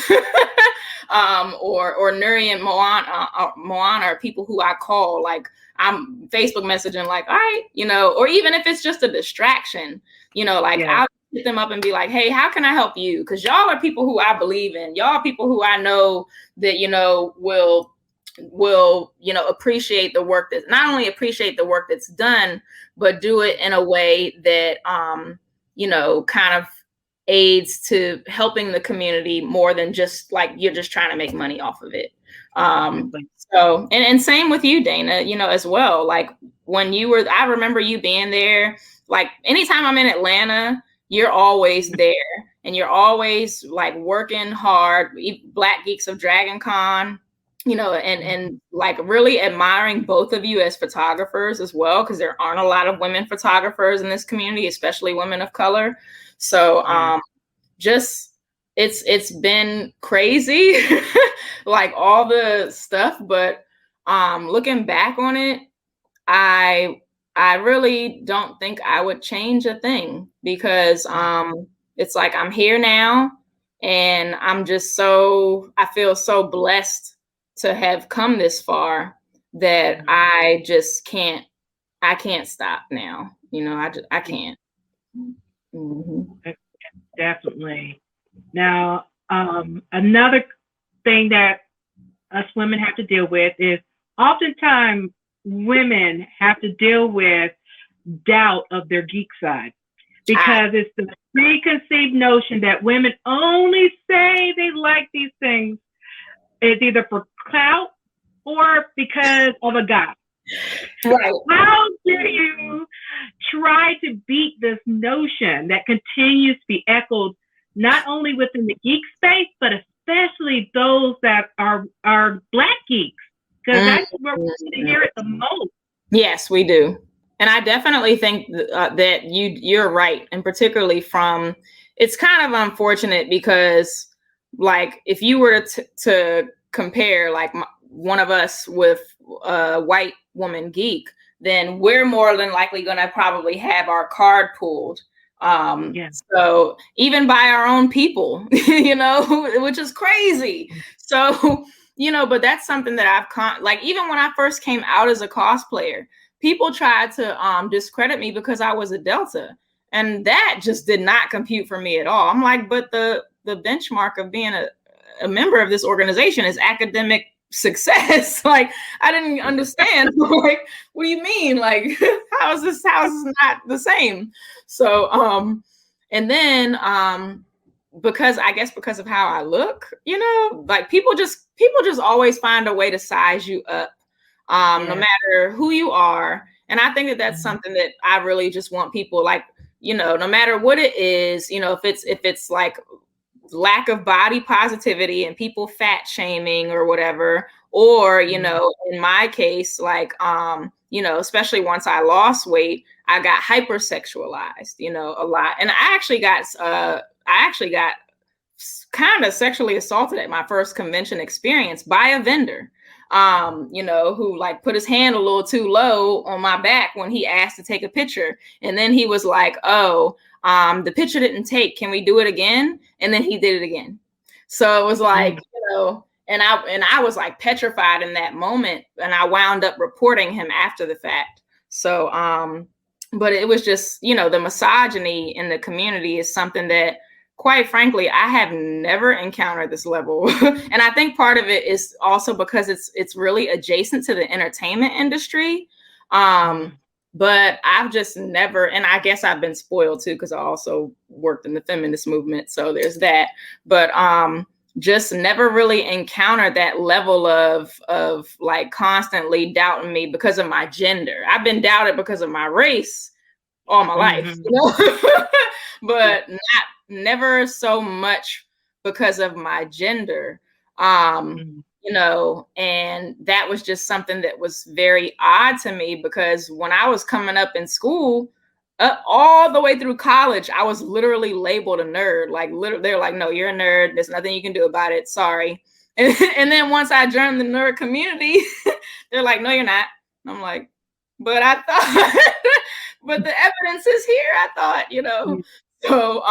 Or Nuri and Moana are people who I call, like, I'm Facebook messaging, like, all right, you know, or even if it's just a distraction, you know, like I'll hit them up and be like, hey, how can I help you? Because y'all are people who I believe in. Y'all are people who I know that, you know, will, you know, appreciate the work that, not only appreciate the work that's done, but do it in a way that, you know, kind of aids to helping the community more than just like, you're just trying to make money off of it. So, and same with you, Dana, you know, as well. Like, when you were, I remember you being there, like, anytime I'm in Atlanta, you're always there, and you're always like working hard. Black Geeks of Dragon Con, you know, and like really admiring both of you as photographers as well, because there aren't a lot of women photographers in this community, especially women of color. So just it's been crazy, like all the stuff, but looking back on it, I really don't think I would change a thing, because it's like I'm here now, and I'm just I feel so blessed to have come this far that I just can't stop now. I can't. Mm-hmm. Definitely. Now, another thing that us women have to deal with is oftentimes women have to deal with doubt of their geek side, because it's the preconceived notion that women only say they like these things. It's either for clout or because of a guy. Right. How do you try to beat this notion that continues to be echoed not only within the geek space, but especially those that are Black geeks? Because that's where we hear it the most. Yes, we do. And I definitely think that you're right. And particularly it's kind of unfortunate because, like, if you were to compare, like, one of us with a white woman geek, then we're more than likely going to probably have our card pulled. So even by our own people, which is crazy. So, but that's something that like, even when I first came out as a cosplayer, people tried to discredit me because I was a Delta. And that just did not compute for me at all. I'm like, but the benchmark of being a member of this organization is academic success. Like, I didn't understand. Like, what do you mean? Like, how is this not the same? So, and then, because of how I look, like, people just always find a way to size you up, no matter who you are. And I think that that's something that I really just want people, like, no matter what it is, if it's like lack of body positivity and people fat shaming or whatever, or, in my case, like, especially once I lost weight, I got hypersexualized, a lot. And I actually got kind of sexually assaulted at my first convention experience by a vendor, who, like, put his hand a little too low on my back when he asked to take a picture. And then he was like, oh, the picture didn't take, can we do it again? And then he did it again. So it was like, and I was like petrified in that moment, and I wound up reporting him after the fact. So, but it was just, the misogyny in the community is something that, quite frankly, I have never encountered this level. And I think part of it is also because it's really adjacent to the entertainment industry. But I've just never, and I guess I've been spoiled too, because I also worked in the feminist movement. So there's that. But just never really encountered that level of like constantly doubting me because of my gender. I've been doubted because of my race all my life, but never so much because of my gender. And that was just something that was very odd to me, because when I was coming up in school, all the way through college, I was literally labeled a nerd. Like, they're like, no, you're a nerd. There's nothing you can do about it. Sorry. And then once I joined the nerd community, they're like, no, you're not. And I'm like, but I thought, but the evidence is here. I thought, So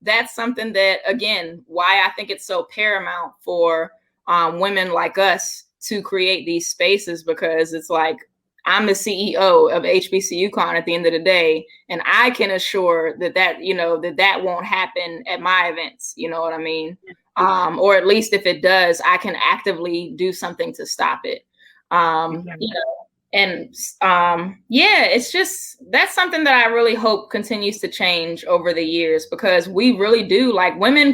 that's something that, again, why I think it's so paramount for women like us to create these spaces, because it's like, I'm the CEO of HBCU Con at the end of the day, and I can assure that won't happen at my events. You know what I mean? Or at least if it does, I can actively do something to stop it. It's just, that's something that I really hope continues to change over the years, because we really do, like, women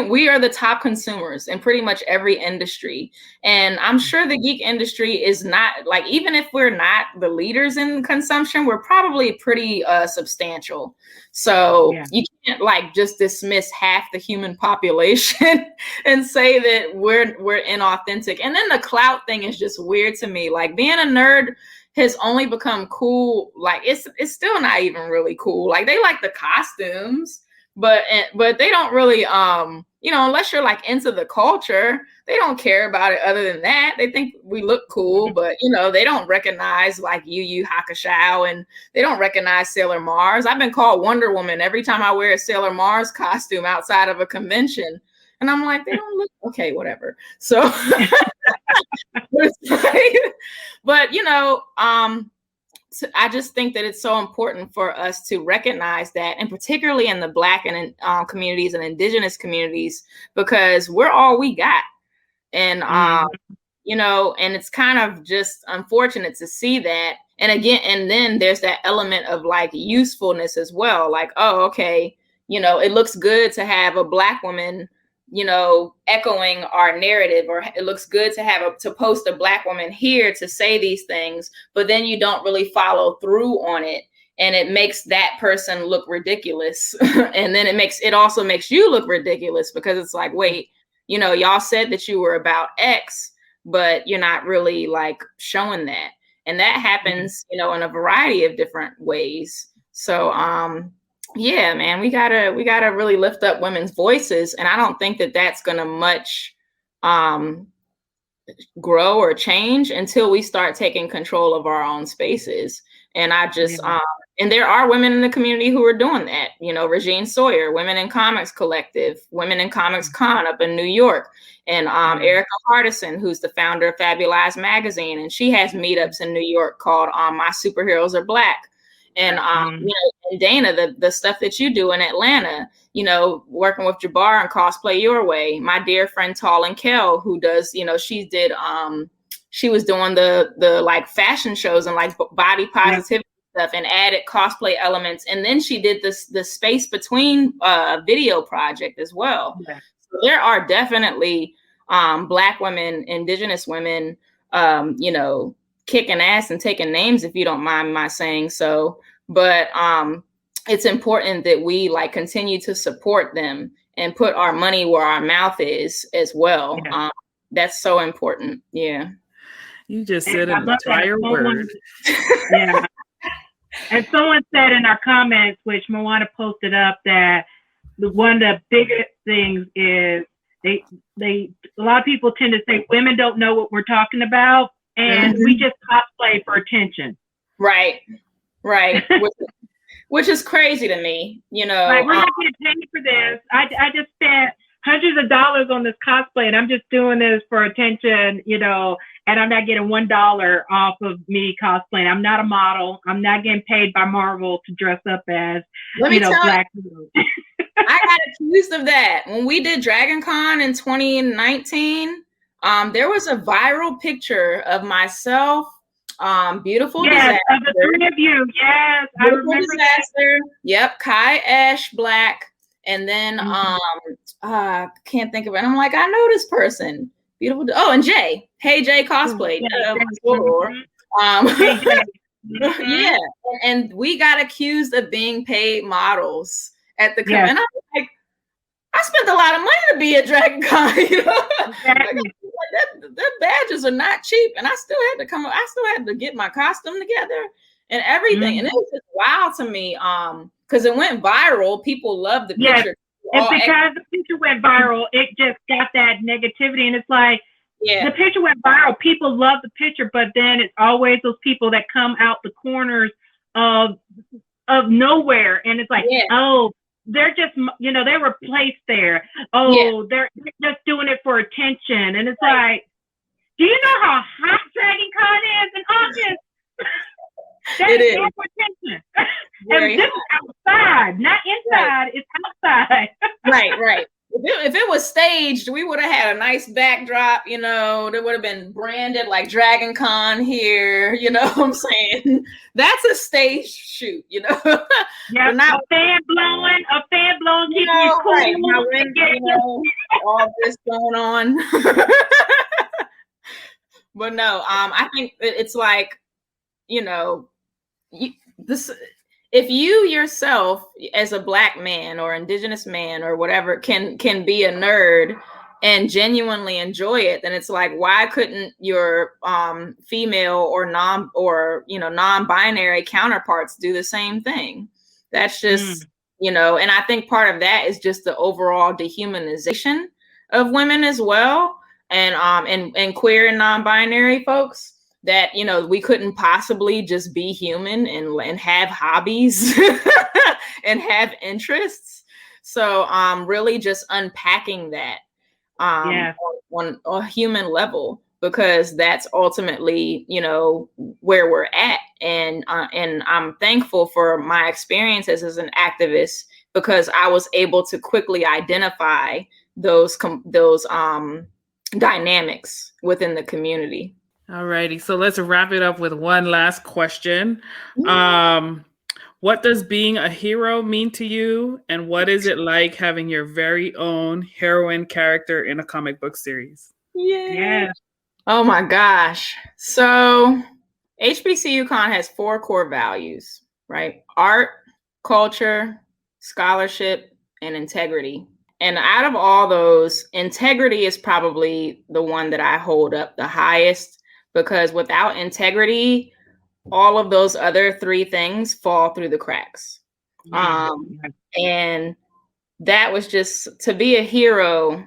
we are the top consumers in pretty much every industry. And I'm sure the geek industry is not, like, even if we're not the leaders in consumption, we're probably pretty substantial. So you can't, like, just dismiss half the human population and say that we're inauthentic. And then the clout thing is just weird to me. Like, being a nerd has only become cool. Like, it's still not even really cool. Like, they like the costumes, but they don't really, unless you're like into the culture, they don't care about it. Other than that, they think we look cool, but they don't recognize like Yu Yu Hakusho, and they don't recognize Sailor Mars. I've been called Wonder Woman every time I wear a Sailor Mars costume outside of a convention, and I'm like, they don't look okay, whatever. So, but I just think that it's so important for us to recognize that, and particularly in the Black and communities and Indigenous communities, because we're all we got. And, and it's kind of just unfortunate to see that. And again, and then there's that element of like usefulness as well. Like, oh, okay, it looks good to have a Black woman echoing our narrative, or it looks good to post a Black woman here to say these things, but then you don't really follow through on it. And it makes that person look ridiculous. And then it also makes you look ridiculous, because it's like, wait, y'all said that you were about X, but you're not really like showing that. And that happens, in a variety of different ways. So, yeah, man, we gotta really lift up women's voices, and I don't think that that's gonna much grow or change until we start taking control of our own spaces. And I just and there are women in the community who are doing that. Regine Sawyer, Women in Comics Collective, Women in Comics Con up in New York, and Erica Hardison, who's the founder of Fabulized Magazine, and she has meetups in New York called My Superheroes Are Black. And, and Dana, the stuff that you do in Atlanta, working with Jabbar and Cosplay Your Way, my dear friend Tall and Kel, who does, she was doing the like fashion shows and like body positivity stuff, and added cosplay elements. And then she did the Space Between video project as well. Yeah. So there are definitely Black women, Indigenous women, kicking ass and taking names, if you don't mind my saying so. But it's important that we like continue to support them and put our money where our mouth is as well. Yeah. That's so important. Yeah. You just said an entire word. Yeah. And someone said in our comments, which Moana posted up, that one of the biggest things is a lot of people tend to say women don't know what we're talking about, and we just cosplay for attention. Right. Which is crazy to me, Like, we're not getting paid for this. I just spent hundreds of dollars on this cosplay, and I'm just doing this for attention, and I'm not getting $1 off of me cosplaying. I'm not a model. I'm not getting paid by Marvel to dress up as, Black people. I got accused of that. When we did Dragon Con in 2019, there was a viral picture of myself, Beautiful Disaster. Of the three of you, yes. Beautiful Disaster. That. Yep, Kai Ash Black. And then can't think of it. I'm like, I know this person. Beautiful. Oh, and Jay. Hey Jay Cosplay. Yeah. And we got accused of being paid models at the convention. And I'm like, I spent a lot of money to be at Dragon Con, Exactly. Their badges are not cheap, and I still had to get my costume together and everything. And it was just wild to me, because it went viral. People loved the picture. And because the picture went viral, it just got that negativity, and it's like, the picture went viral. People love the picture, but then it's always those people that come out the corners of nowhere, and it's like, oh, they're just, they were placed there. Oh, they're just doing it for attention. And it's like, do you know how hot Dragon Con is in August? That is for attention. And this is outside, not inside. It's outside. Right. If it was staged, we would have had a nice backdrop, there would have been branded like Dragon Con here, what I'm saying? That's a stage shoot, Yeah, not, a fan blowing, keeping you cool. Right. All this going on. But no, I think it's like, if you yourself as a Black man or Indigenous man or whatever can be a nerd and genuinely enjoy it, then it's like, why couldn't your female or non-binary counterparts do the same thing? That's just you know, and I think part of that is just the overall dehumanization of women as well, and queer and non-binary folks, that, you know, we couldn't possibly just be human and have hobbies and have interests. So really just unpacking that on a human level, because that's ultimately, you know, where we're at. And I'm thankful for my experiences as an activist, because I was able to quickly identify those dynamics within the community. All righty. So let's wrap it up with one last question. What does being a hero mean to you? And what is it like having your very own heroine character in a comic book series? Yeah. Oh my gosh. So HBCU Con has 4 core values, right? Art, culture, scholarship, and integrity. And out of all those, integrity is probably the one that I hold up the highest, because without integrity, all of those other 3 things fall through the cracks. And that was just, to be a hero,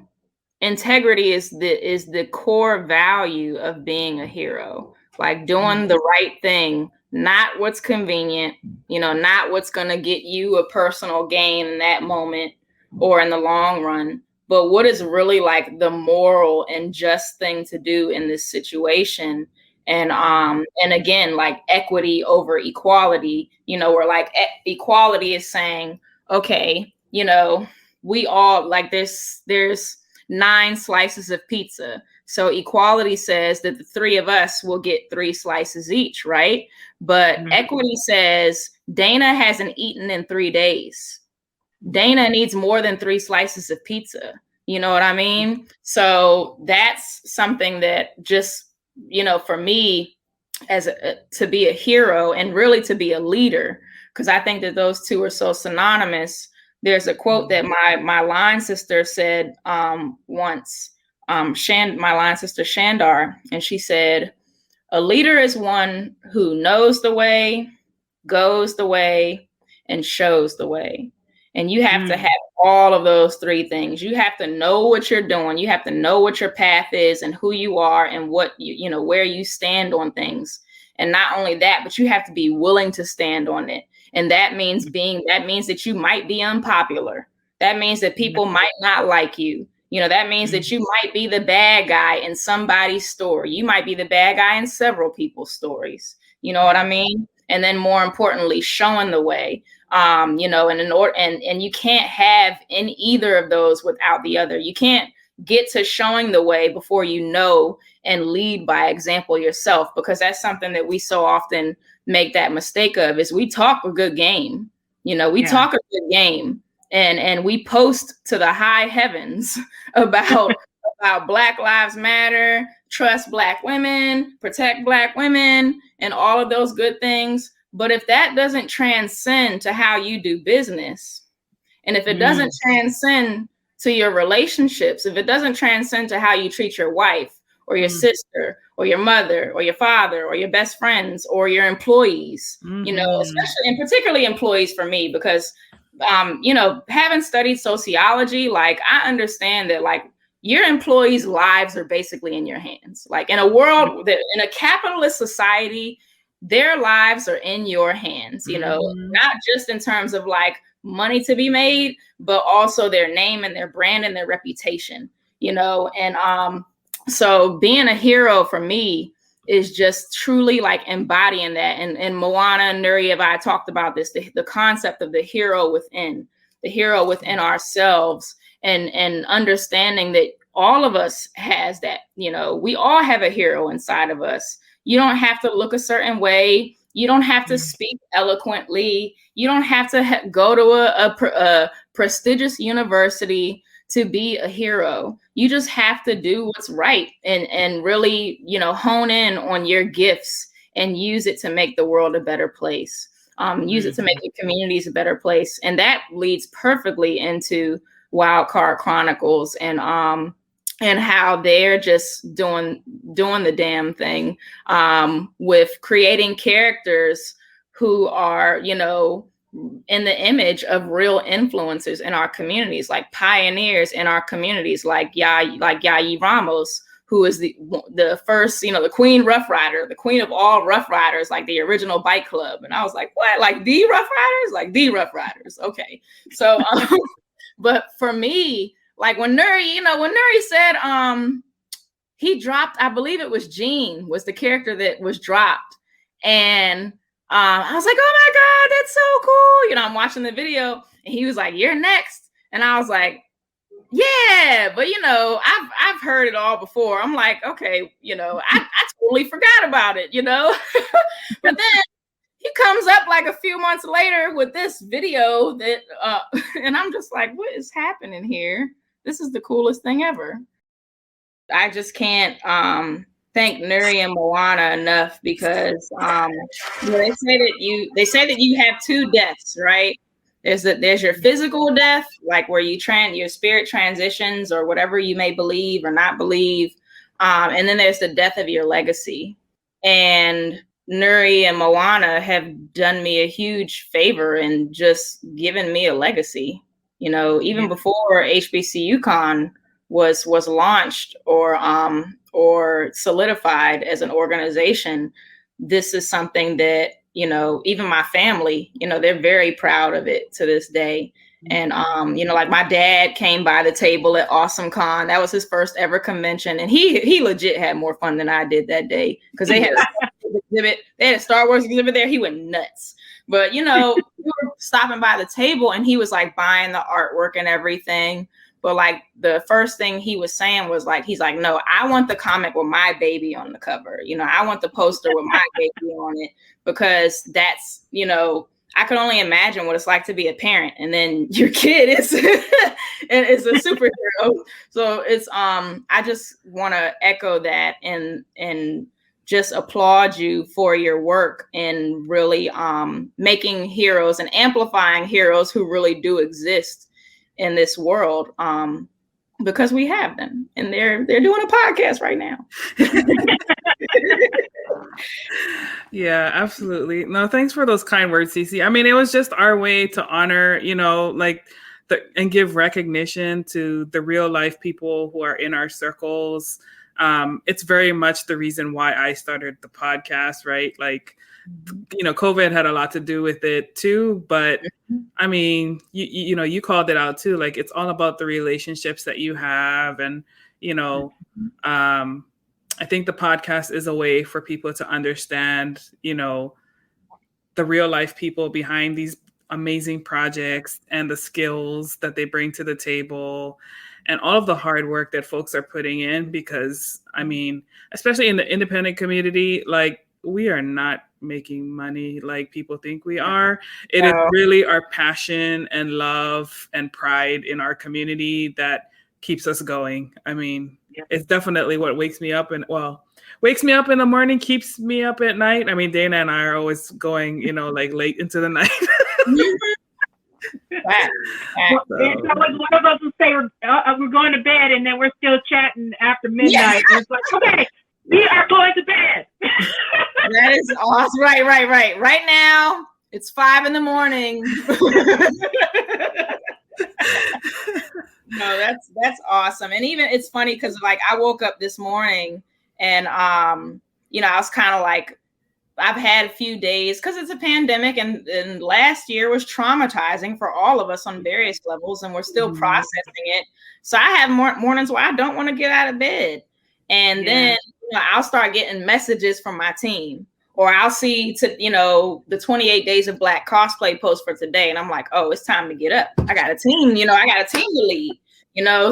integrity is the core value of being a hero. Like doing the right thing, not what's convenient, you know, not what's going to get you a personal gain in that moment or in the long run, but what is really like the moral and just thing to do in this situation. And again, like equity over equality, you know, where like equality is saying, okay, you know, we all like there's 9 slices of pizza. So equality says that the 3 of us will get 3 slices each, right? But equity says Dana hasn't eaten in 3 days. Dana needs more than 3 slices of pizza. You know what I mean? So that's something that just, you know, for me to be a hero and really to be a leader, because I think that those 2 are so synonymous. There's a quote that my line sister said once, my line sister Shandar, and she said, a leader is one who knows the way, goes the way, and shows the way. And you have to have all of those 3 things. You have to know what you're doing. You have to know what your path is and who you are and what you know, where you stand on things. And not only that, but you have to be willing to stand on it. And that means that you might be unpopular. That means that people might not like you. You know, that means that you might be the bad guy in somebody's story. You might be the bad guy in several people's stories. You know what I mean? And then more importantly, showing the way. You know, and you can't have in either of those without the other. You can't get to showing the way before you know and lead by example yourself, because that's something that we so often make that mistake of, is we talk a good game. You know, we talk a good game and we post to the high heavens about Black Lives Matter, trust Black women, protect Black women, and all of those good things. But if that doesn't transcend to how you do business, and if it doesn't transcend to your relationships, if it doesn't transcend to how you treat your wife or your sister or your mother or your father or your best friends or your employees, you know, especially and particularly employees for me, because, you know, having studied sociology, like I understand that like your employees' lives are basically in your hands. Like in a world that in a capitalist society, their lives are in your hands, you know, not just in terms of like money to be made, but also their name and their brand and their reputation, you know. And so being a hero for me is just truly like embodying that. And Moana and Nuri and I talked about this, the concept of the hero within ourselves, and understanding that all of us has that, you know, we all have a hero inside of us. You don't have to look a certain way. You don't have to speak eloquently. You don't have to go to a prestigious university to be a hero. You just have to do what's right and really, you know, hone in on your gifts and use it to make the world a better place. Use it to make your communities a better place. And that leads perfectly into Wildcard Chronicles and how they're just doing the damn thing with creating characters who are, you know, in the image of real influencers in our communities, like pioneers in our communities, like Yayi Ramos, who is the first, the Queen Rough Rider, the queen of all Rough Riders, like the original bike club. And I was like, what? Like the Rough Riders? Like the Rough Riders. Okay. So, but for me, like when Nuri said, he dropped, I believe it was Jean was the character that was dropped. And I was like, oh my God, that's so cool. I'm watching the video and he was like, you're next. And I was like, yeah, but I've heard it all before. I'm like, okay, I totally forgot about it, But then he comes up like a few months later with this video that, and I'm just like, what is happening here? This is the coolest thing ever. I just can't thank Nuri and Moana enough because they say that you have two deaths, right? There's your physical death, like where your spirit transitions or whatever you may believe or not believe, and then there's the death of your legacy. And Nuri and Moana have done me a huge favor in just giving me a legacy. Even before HBCU Con was launched or solidified as an organization, this is something that even my family, they're very proud of it to this day. And like my dad came by the table at Awesome Con. That was his first ever convention, and he legit had more fun than I did that day because they had a Star Wars exhibit there. He went nuts. But we were stopping by the table, and he was like buying the artwork and everything. But like the first thing he was saying was like, he's like, no, I want the comic with my baby on the cover. I want the poster with my baby on it, because that's, I can only imagine what it's like to be a parent and then your kid is is a superhero. So it's I just want to echo that and just applaud you for your work in really making heroes and amplifying heroes who really do exist in this world, because we have them, and they're doing a podcast right now. Yeah, absolutely. No, thanks for those kind words, CC. I mean, it was just our way to honor, and give recognition to the real life people who are in our circles. It's very much the reason why I started the podcast, right? Like, COVID had a lot to do with it too, but I mean, you called it out too. Like, it's all about the relationships that you have. And, I think the podcast is a way for people to understand, the real life people behind these amazing projects and the skills that they bring to the table and all of the hard work that folks are putting in. Because, I mean, especially in the independent community, like, we are not making money like people think we are. It is really our passion and love and pride in our community that keeps us going. I mean, it's definitely what wakes me up in the morning, keeps me up at night. I mean, Dana and I are always going, like late into the night. One of us will say we're going to bed, and then we're still chatting after midnight. Yeah. And it's like, okay, we are going to bed. That is awesome. Right. Right now, it's 5 a.m. No, that's awesome. And even it's funny because like I woke up this morning and I was kind of like, I've had a few days because it's a pandemic, and last year was traumatizing for all of us on various levels, and we're still processing it. So I have mornings where I don't want to get out of bed. And then I'll start getting messages from my team, or I'll see the 28 Days of Black cosplay post for today. And I'm like, oh, it's time to get up. I got a team, I got a team to lead,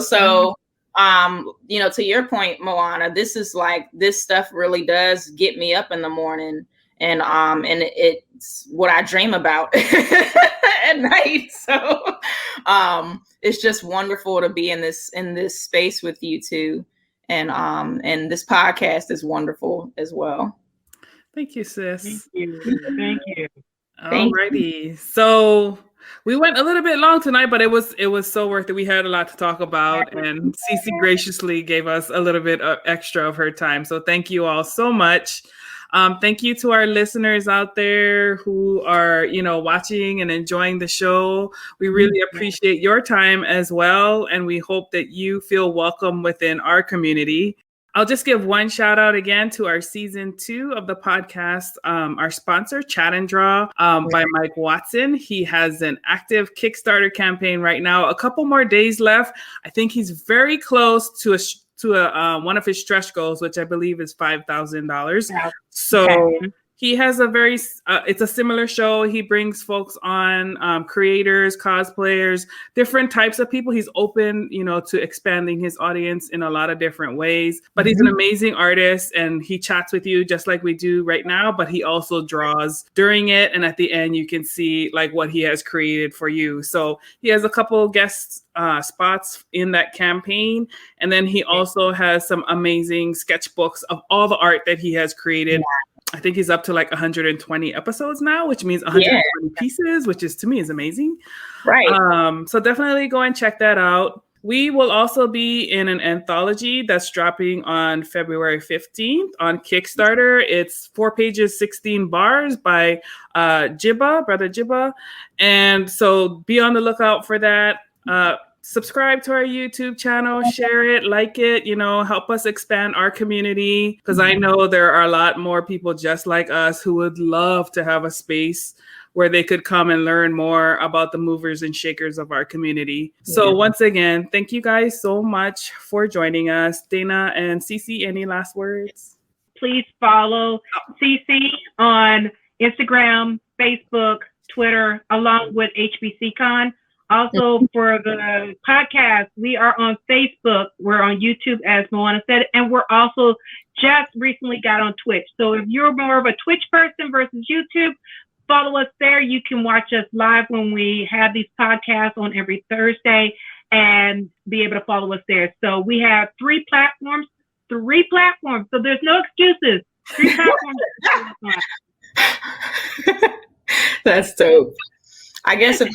so, to your point, Moana, this is like, this stuff really does get me up in the morning, and it's what I dream about at night. So, it's just wonderful to be in this space with you too. And this podcast is wonderful as well. Thank you, sis. Thank you. Alrighty. So we went a little bit long tonight, but it was so worth it. We had a lot to talk about, and CC graciously gave us a little bit of extra of her time. So thank you all so much. Thank you to our listeners out there who are, watching and enjoying the show. We really appreciate your time as well. And we hope that you feel welcome within our community. I'll just give one shout out again to our season 2 of the podcast, our sponsor, Chat and Draw by Mike Watson. He has an active Kickstarter campaign right now, a couple more days left. I think he's very close to one of his stretch goals, which I believe is $5,000. Yeah. So he has it's a similar show. He brings folks on, creators, cosplayers, different types of people. He's open, to expanding his audience in a lot of different ways. But he's an amazing artist, and he chats with you just like we do right now. But he also draws during it, and at the end you can see like what he has created for you. So he has a couple guest spots in that campaign, and then he also has some amazing sketchbooks of all the art that he has created. I think he's up to like 120 episodes now, which means 120 pieces, which is to me is amazing. Right. So definitely go and check that out. We will also be in an anthology that's dropping on February 15th on Kickstarter. It's 4 pages, 16 bars by Brother Jibba. And so be on the lookout for that. Subscribe to our YouTube channel, share it, like it, help us expand our community, because I know there are a lot more people just like us who would love to have a space where they could come and learn more about the movers and shakers of our community. So once again, thank you guys so much for joining us. Dana and CC, any last words? Please follow CC on Instagram, Facebook, Twitter, along with HBC Con. Also, for the podcast, we are on Facebook. We're on YouTube, as Moana said, and we're also just recently got on Twitch. So if you're more of a Twitch person versus YouTube, follow us there. You can watch us live when we have these podcasts on every Thursday and be able to follow us there. So we have 3 platforms. So there's no excuses. 3 platforms. That's dope. I guess if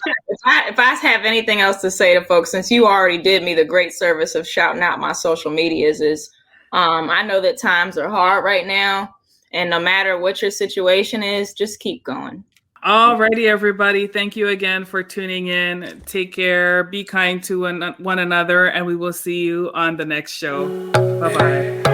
I have anything else to say to folks, since you already did me the great service of shouting out my social medias, is I know that times are hard right now, and no matter what your situation is, just keep going. Alrighty, everybody. Thank you again for tuning in. Take care. Be kind to one another, and we will see you on the next show. Bye-bye.